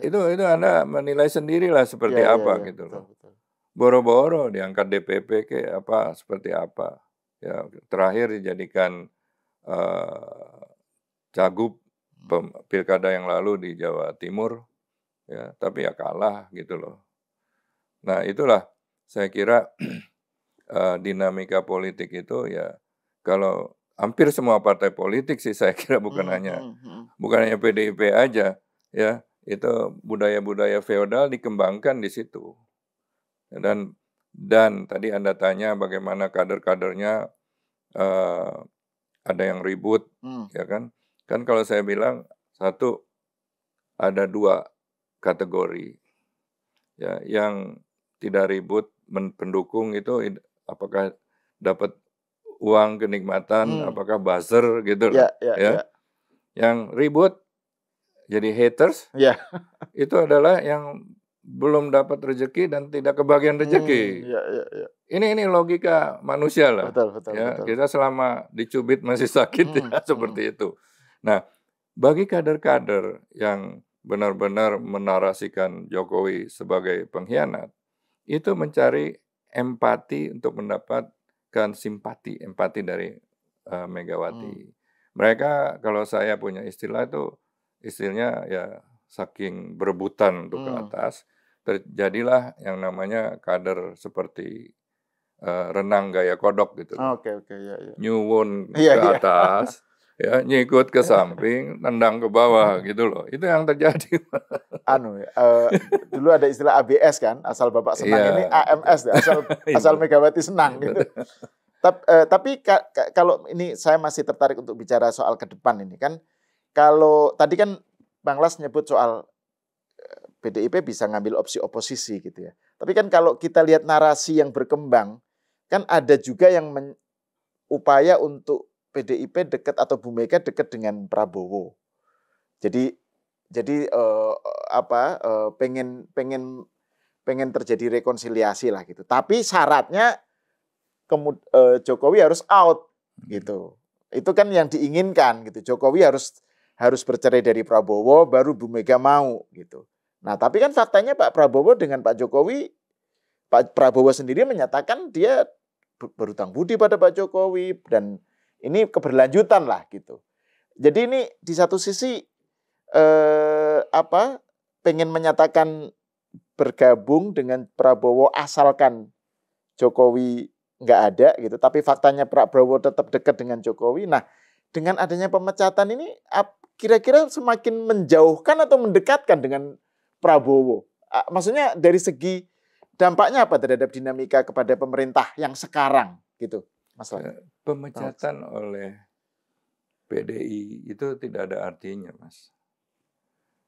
Itu Anda menilai sendirilah seperti apa gitu loh. Betul. Boro-boro diangkat DPP ke apa seperti apa. Ya terakhir dijadikan cagup pilkada yang lalu di Jawa Timur, ya tapi ya kalah gitu loh. Nah itulah saya kira dinamika politik itu ya kalau hampir semua partai politik sih saya kira bukan hanya PDIP aja ya, itu budaya-budaya feodal dikembangkan di situ. Dan tadi Anda tanya bagaimana kader-kadernya ada yang ribut, ya kan? Kan kalau saya bilang satu ada 2 kategori, ya yang tidak ribut pendukung itu apakah dapat uang kenikmatan, apakah buzzer gitu loh, ya. Yang ribut jadi haters, itu adalah yang belum dapat rezeki dan tidak kebagian rezeki. Ini logika manusia lah. Betul. Kita selama dicubit masih sakit ya seperti itu. Nah, bagi kader-kader yang benar-benar menarasikan Jokowi sebagai pengkhianat, itu mencari empati untuk mendapatkan empati dari Megawati. Mereka kalau saya punya istilah itu, istilahnya ya saking berebutan untuk ke atas, terjadilah yang namanya kader seperti renang gaya kodok gitu. Nyuwun ke atas, ya nyikut ke samping, nendang ke bawah gitu loh. Itu yang terjadi. Dulu ada istilah ABS kan, asal Bapak senang, ini AMS, asal Megawati senang gitu. Tapi kalau ini saya masih tertarik untuk bicara soal ke depan ini kan, kalau tadi kan Bang Las nyebut soal PDIP bisa ngambil opsi oposisi gitu ya. Tapi kan kalau kita lihat narasi yang berkembang, kan ada juga yang upaya untuk PDIP dekat atau Bu Mega dekat dengan Prabowo. Jadi pengen terjadi rekonsiliasi lah gitu. Tapi syaratnya Jokowi harus out gitu. Itu kan yang diinginkan gitu. Jokowi harus bercerai dari Prabowo baru Bu Mega mau gitu. Nah, tapi kan faktanya Pak Prabowo dengan Pak Jokowi, Pak Prabowo sendiri menyatakan dia berhutang budi pada Pak Jokowi dan ini keberlanjutan lah gitu. Jadi ini di satu sisi pengen menyatakan bergabung dengan Prabowo asalkan Jokowi nggak ada gitu, tapi faktanya Prabowo tetap dekat dengan Jokowi. Nah, dengan adanya pemecatan ini kira-kira semakin menjauhkan atau mendekatkan dengan Prabowo? Maksudnya dari segi dampaknya apa terhadap dinamika kepada pemerintah yang sekarang gitu, Mas Laks? Pemecatan oleh PDI itu tidak ada artinya, Mas.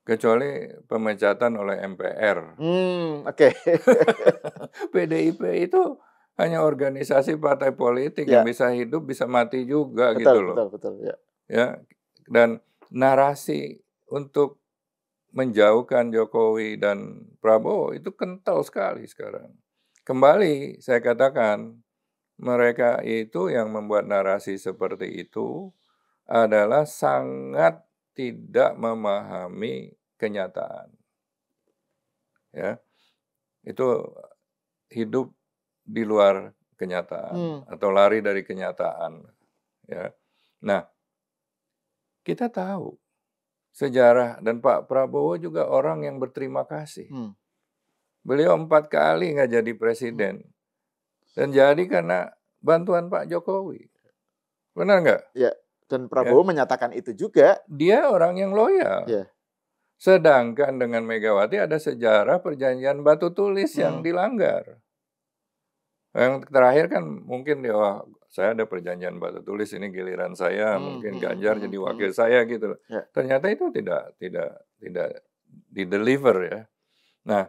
Kecuali pemecatan oleh MPR. PDIP itu hanya organisasi partai politik yang bisa hidup, bisa mati juga gitu loh. Betul. Ya, dan narasi untuk menjauhkan Jokowi dan Prabowo itu kental sekali sekarang. Kembali saya katakan, mereka itu yang membuat narasi seperti itu adalah sangat tidak memahami kenyataan. Ya. Itu hidup di luar kenyataan atau lari dari kenyataan. Ya. Nah, kita tahu sejarah, dan Pak Prabowo juga orang yang berterima kasih. Beliau 4 kali nggak jadi presiden. Dan jadi karena bantuan Pak Jokowi. Benar nggak? Ya, dan Prabowo menyatakan itu juga. Dia orang yang loyal. Ya. Sedangkan dengan Megawati ada sejarah perjanjian batu tulis yang dilanggar. Yang terakhir kan mungkin dia, saya ada perjanjian batu tulis, ini giliran saya, mungkin Ganjar jadi wakil saya gitu. Ya. Ternyata itu tidak dideliver ya. Nah,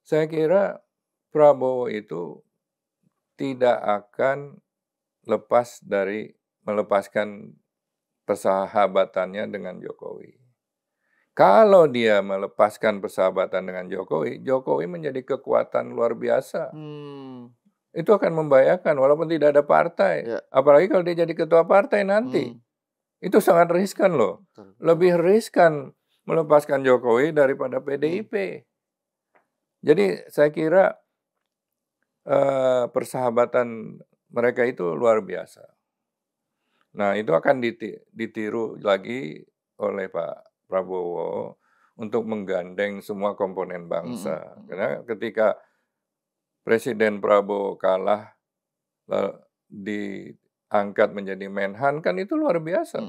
saya kira Prabowo itu tidak akan melepaskan persahabatannya dengan Jokowi. Kalau dia melepaskan persahabatan dengan Jokowi, Jokowi menjadi kekuatan luar biasa. Itu akan membahayakan walaupun tidak ada partai. Ya. Apalagi kalau dia jadi ketua partai nanti. Itu sangat riskan loh. Lebih riskan melepaskan Jokowi daripada PDIP. Jadi saya kira persahabatan mereka itu luar biasa. Nah, itu akan ditiru lagi oleh Pak Prabowo untuk menggandeng semua komponen bangsa. Karena ketika Presiden Prabowo kalah, diangkat menjadi Menhan, kan itu luar biasa.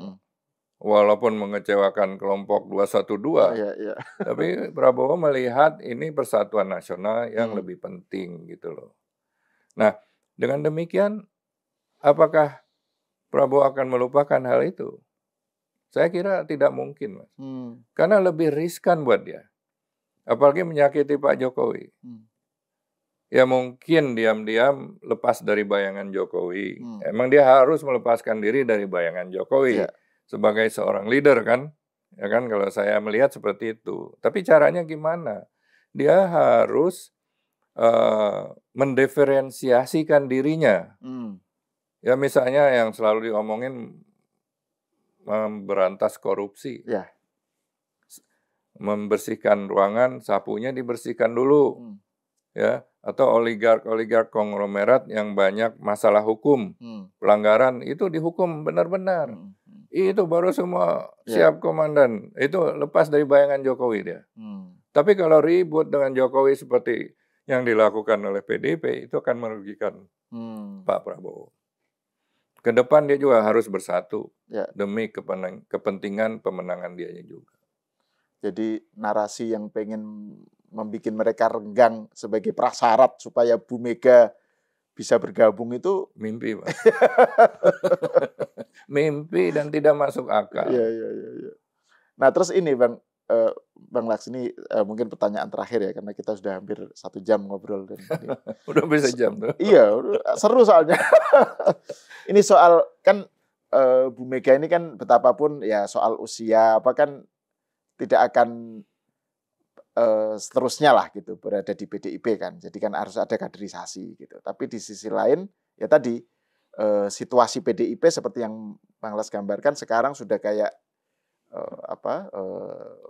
Walaupun mengecewakan kelompok 212, tapi Prabowo melihat ini persatuan nasional yang lebih penting gitu loh. Nah, dengan demikian, apakah Prabowo akan melupakan hal itu? Saya kira tidak mungkin, Mas. Karena lebih riskan buat dia. Apalagi menyakiti Pak Jokowi. Ya mungkin diam-diam lepas dari bayangan Jokowi. Emang dia harus melepaskan diri dari bayangan Jokowi sebagai seorang leader kan? Ya kan, kalau saya melihat seperti itu. Tapi caranya gimana? Dia harus mendiferensiasikan dirinya. Ya misalnya yang selalu diomongin memberantas korupsi. Membersihkan ruangan, sapunya dibersihkan dulu. Ya, atau oligark konglomerat yang banyak masalah hukum, pelanggaran, itu dihukum benar-benar. Itu baru semua siap komandan. Itu lepas dari bayangan Jokowi dia. Tapi kalau ribut dengan Jokowi seperti yang dilakukan oleh PDIP, itu akan merugikan Pak Prabowo. Ke depan dia juga harus bersatu demi kepentingan pemenangan dianya juga. Jadi narasi yang pengen membuat mereka renggang sebagai prasyarat supaya Bu Mega bisa bergabung itu mimpi, Pak. Mimpi dan tidak masuk akal. Iya. Nah, terus ini Bang Laks, ini mungkin pertanyaan terakhir ya, karena kita sudah hampir 1 jam ngobrol. Udah bisa jam tuh. Iya, seru soalnya. Ini soal kan Bu Mega ini kan betapapun ya soal usia apa kan tidak akan seterusnya lah gitu berada di PDIP kan. Jadi kan harus ada kaderisasi gitu. Tapi di sisi lain ya tadi situasi PDIP seperti yang Bang Las gambarkan sekarang sudah kayak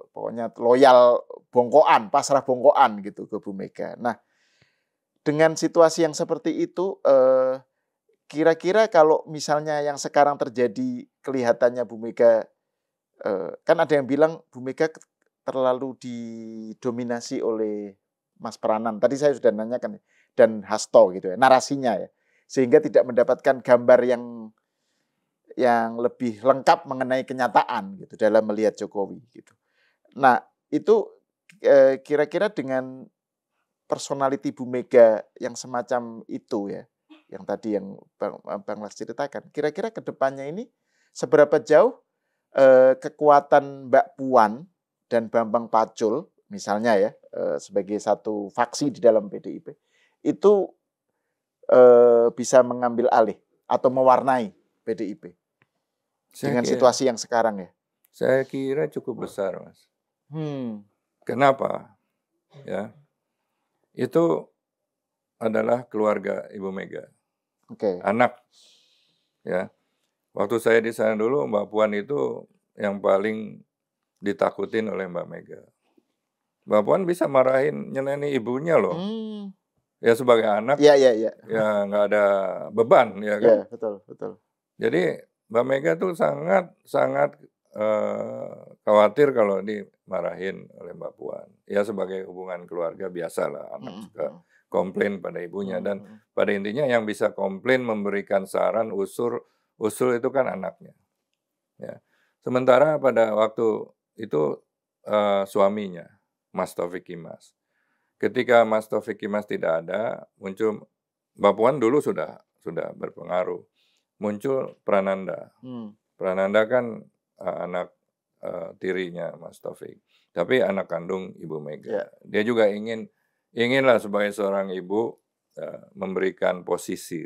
pokoknya loyal bongkoan, pasrah bongkoan gitu ke Bu Mega. Nah, dengan situasi yang seperti itu kira-kira kalau misalnya yang sekarang terjadi kelihatannya Bu Mega kan ada yang bilang Bu Mega terlalu didominasi oleh Mas Pranan. Tadi saya sudah nanyakan dan Hasto gitu ya, narasinya ya. Sehingga tidak mendapatkan gambar yang lebih lengkap mengenai kenyataan gitu dalam melihat Jokowi gitu. Nah, itu kira-kira dengan personality Bu Mega yang semacam itu ya, yang tadi yang Bang Las ceritakan, kira-kira ke depannya ini seberapa jauh kekuatan Mbak Puan dan Bambang Pacul misalnya ya sebagai satu faksi di dalam PDIP itu bisa mengambil alih atau mewarnai PDIP dengan situasi yang sekarang ya? Saya kira cukup besar, Mas. Kenapa? Ya, itu adalah keluarga Ibu Mega. Anak. Ya, waktu saya di sana dulu, Mbak Puan itu yang paling ditakutin oleh Mbak Mega. Mbak Puan bisa marahin nyeneni ibunya loh. Ya sebagai anak, ya nggak ada beban, ya kan? Betul. Jadi Mbak Mega tuh sangat khawatir kalau dimarahin oleh Mbak Puan. Ya sebagai hubungan keluarga biasalah, anak suka komplain pada ibunya. Dan pada intinya yang bisa komplain, memberikan saran, usul itu kan anaknya. Ya. Sementara pada waktu itu suaminya, Mas Taufik Kimas. Ketika Mas Taufik Kimas tidak ada, muncul Mbak Puan dulu sudah berpengaruh. Muncul Prananda. Prananda kan anak tirinya Mas Taufik, tapi anak kandung Ibu Mega. Dia juga inginlah sebagai seorang ibu memberikan posisi.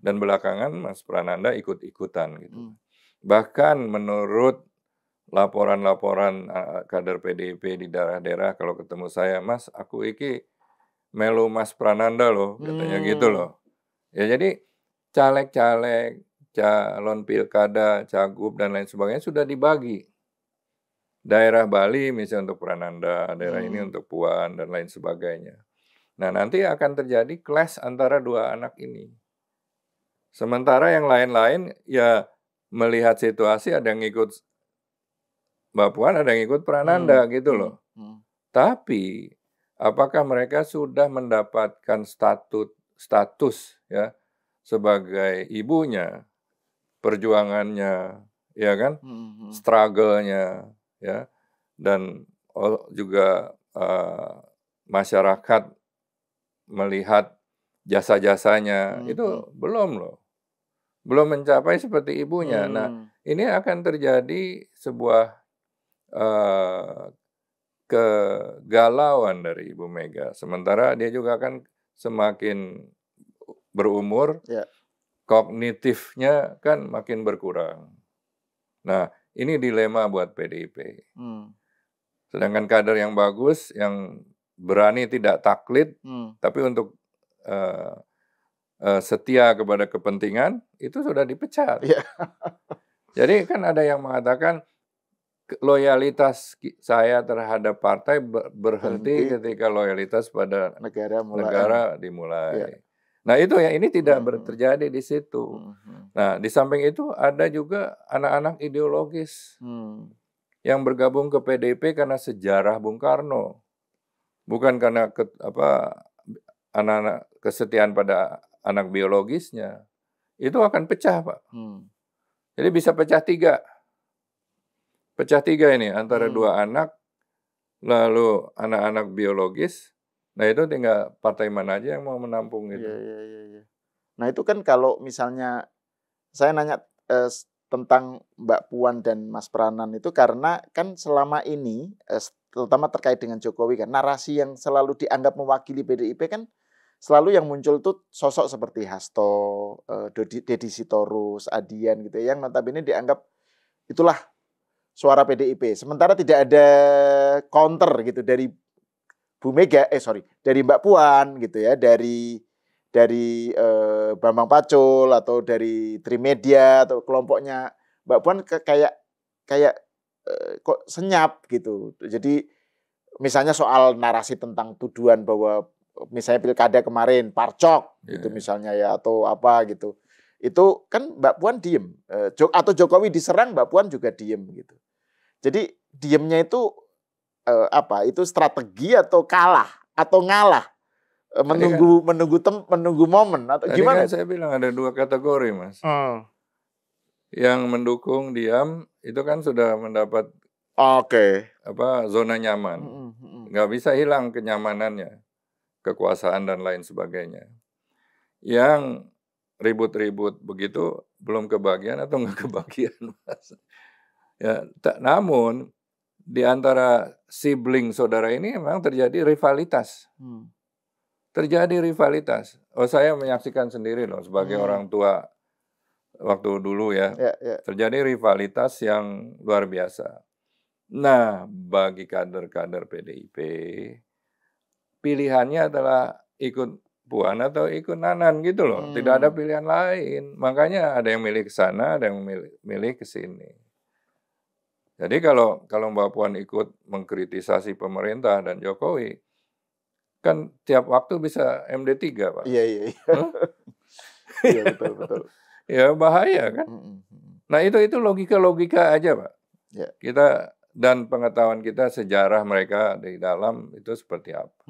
Dan belakangan Mas Prananda ikut-ikutan gitu. Bahkan menurut laporan-laporan kader PDIP di daerah-daerah, kalau ketemu saya, Mas, aku iki melu Mas Prananda loh, katanya gitu loh. Ya jadi caleg-caleg, calon pilkada, cagup dan lain sebagainya sudah dibagi. Daerah Bali misalnya untuk Prananda, daerah ini untuk Puan dan lain sebagainya. Nah, nanti akan terjadi clash antara dua anak ini. Sementara yang lain-lain ya melihat situasi, ada yang ikut Mbak Puan, ada yang ikut Prananda gitu loh. Tapi apakah mereka sudah mendapatkan status ya sebagai ibunya, perjuangannya, ya kan, struggle-nya, ya, dan juga masyarakat melihat jasa-jasanya, itu belum loh, belum mencapai seperti ibunya. Nah, ini akan terjadi sebuah kegalauan dari Ibu Mega. Sementara dia juga kan semakin berumur, kognitifnya kan makin berkurang. Nah, ini dilema buat PDIP. Sedangkan kader yang bagus, yang berani tidak taklid, tapi untuk setia kepada kepentingan, itu sudah dipecat. Jadi kan ada yang mengatakan loyalitas saya terhadap partai berhenti ketika loyalitas pada negara dimulai. Nah itu ya, ini tidak terjadi di situ. Nah di samping itu ada juga anak-anak ideologis yang bergabung ke PDIP karena sejarah Bung Karno, bukan karena anak-anak kesetiaan pada anak biologisnya. Itu akan pecah, Pak. Jadi bisa pecah tiga ini antara dua anak, lalu anak-anak biologis. Nah itu tinggal partai mana aja yang mau menampung itu. Nah itu kan kalau misalnya saya nanya tentang Mbak Puan dan Mas Pranan itu karena kan selama ini terutama terkait dengan Jokowi kan narasi yang selalu dianggap mewakili PDIP kan selalu yang muncul tuh sosok seperti Hasto, Deddy Sitorus, Adian gitu yang notabene dianggap itulah suara PDIP. Sementara tidak ada counter gitu dari Bu Mega, dari Mbak Puan gitu ya, dari Bambang Pacul atau dari Trimedia atau kelompoknya Mbak Puan kayak kok senyap gitu. Jadi misalnya soal narasi tentang tuduhan bahwa misalnya pilkada kemarin parcok gitu misalnya ya atau apa gitu. Itu kan Mbak Puan diem, atau Jokowi diserang Mbak Puan juga diem gitu. Jadi diemnya itu itu strategi atau kalah atau ngalah, menunggu momen atau tadi gimana? Kan saya bilang ada dua kategori, Mas. Yang mendukung diam itu kan sudah mendapat zona nyaman, nggak bisa hilang kenyamanannya, kekuasaan dan lain sebagainya. Yang ribut-ribut begitu belum kebagian atau nggak kebagian, Mas. Ya, namun di antara sibling saudara ini memang terjadi rivalitas. Terjadi rivalitas. Saya menyaksikan sendiri loh sebagai orang tua waktu dulu ya. Terjadi rivalitas yang luar biasa. Nah, bagi kader-kader PDIP, pilihannya adalah ikut Puan atau ikut Nanan gitu loh. Tidak ada pilihan lain. Makanya ada yang milih ke sana, ada yang milih ke sini. Jadi kalau Mbak Puan ikut mengkritisasi pemerintah dan Jokowi, kan tiap waktu bisa MD3, Pak. Iya. Iya, betul. Ya bahaya kan. Nah itu logika aja, Pak. Kita dan pengetahuan kita sejarah mereka di dalam itu seperti apa.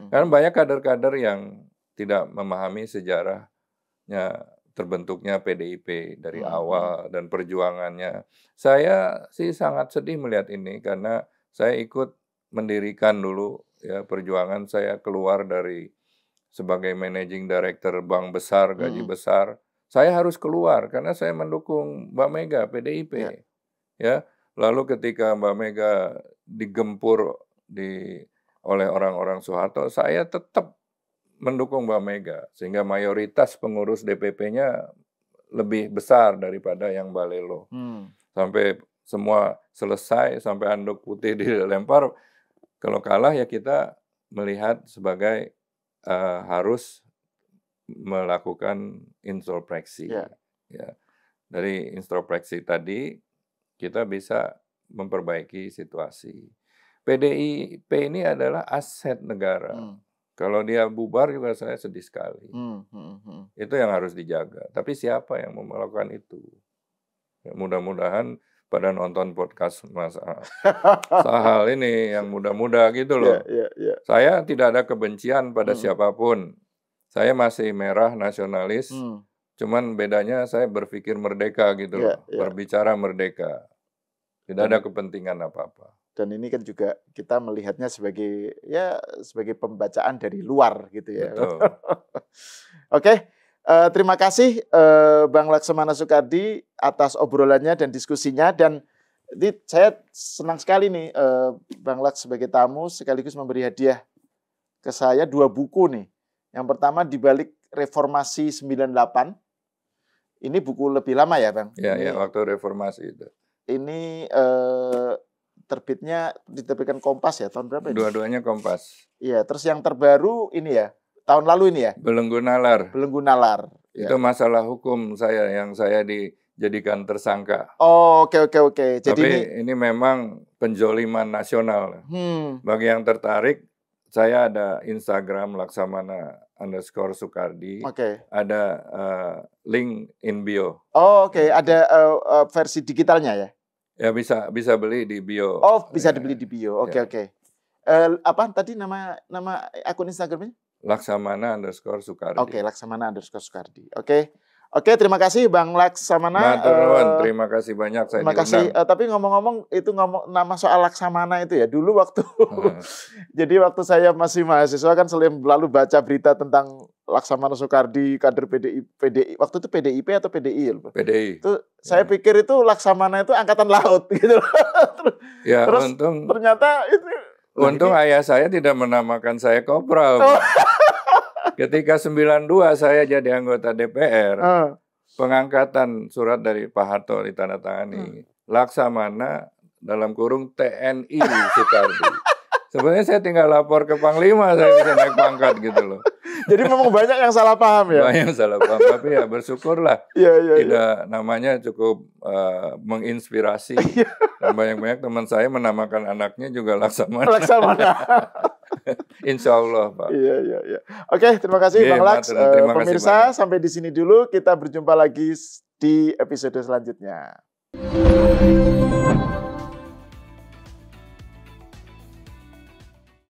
Karena banyak kader-kader yang tidak memahami sejarahnya terbentuknya PDIP dari awal dan perjuangannya. Saya sih sangat sedih melihat ini karena saya ikut mendirikan dulu ya perjuangan saya keluar dari sebagai managing director bank besar, gaji besar. Saya harus keluar karena saya mendukung Mbak Mega PDIP. Ya. Lalu ketika Mbak Mega digempur oleh orang-orang Soeharto, saya tetap mendukung Mbak Mega. Sehingga mayoritas pengurus DPP-nya lebih besar daripada yang Balelo. Sampai semua selesai, sampai anduk putih dilempar. Kalau kalah ya kita melihat sebagai harus melakukan introspeksi. Ya. Dari introspeksi tadi, kita bisa memperbaiki situasi. PDIP ini adalah aset negara. Kalau dia bubar juga saya sedih sekali. Itu yang harus dijaga. Tapi siapa yang mau melakukan itu? Ya, mudah-mudahan pada nonton podcast Mas Sahal ini yang muda-muda gitu loh. Saya tidak ada kebencian pada siapapun. Saya masih merah nasionalis. Cuman bedanya saya berpikir merdeka gitu loh. Berbicara merdeka. Tidak ada kepentingan apa-apa. Dan ini kan juga kita melihatnya sebagai pembacaan dari luar gitu ya. Betul. Oke, terima kasih Bang Laksamana Soekardi atas obrolannya dan diskusinya. Dan saya senang sekali nih Bang Laks sebagai tamu sekaligus memberi hadiah ke saya 2 buku nih. Yang pertama Di Balik Reformasi 98. Ini buku lebih lama ya Bang? Iya, waktu reformasi itu. Ini diterbitkan Kompas ya, tahun berapa ini? Dua-duanya Kompas. Iya, terus yang terbaru ini ya, tahun lalu ini ya? Belenggu Nalar. Belenggu Nalar. Itu masalah hukum yang saya dijadikan tersangka. Oh, oke. Jadi tapi ini memang penjoliman nasional. Bagi yang tertarik, saya ada Instagram Laksamana_Soekardi. Ada link in bio. Oh, oke. Ada versi digitalnya ya? Ya bisa beli di bio. Oh, bisa dibeli di bio. Oke. Apa tadi nama akun Instagramnya? Laksamana_Soekardi. Oke, Laksamana_Soekardi. Oke, terima kasih Bang Laksamana. Terima kasih banyak saya terima kasih. Tapi ngomong-ngomong nama soal Laksamana itu ya. Dulu waktu jadi waktu saya masih mahasiswa kan selalu baca berita tentang Laksamana Soekardi, kader PDI. Waktu itu PDIP atau PDI? PDI. Itu saya pikir itu Laksamana itu angkatan laut gitu. Ya, terus ternyata itu. Untung ayah saya tidak menamakan saya kopral. Ketika 92 saya jadi anggota DPR, pengangkatan surat dari Pak Harto ditandatangani, Laksamana dalam kurung TNI Soekardi. Sebenarnya saya tinggal lapor ke Panglima, saya bisa naik pangkat gitu loh. Jadi memang banyak yang salah paham ya? Banyak yang salah paham, tapi ya bersyukurlah. Tidak namanya cukup menginspirasi. Dan banyak-banyak teman saya menamakan anaknya juga Laksamana. Insya Allah, Pak. Iya. Oke, terima kasih Bang Laks. Pemirsa, sampai di sini dulu. Kita berjumpa lagi di episode selanjutnya.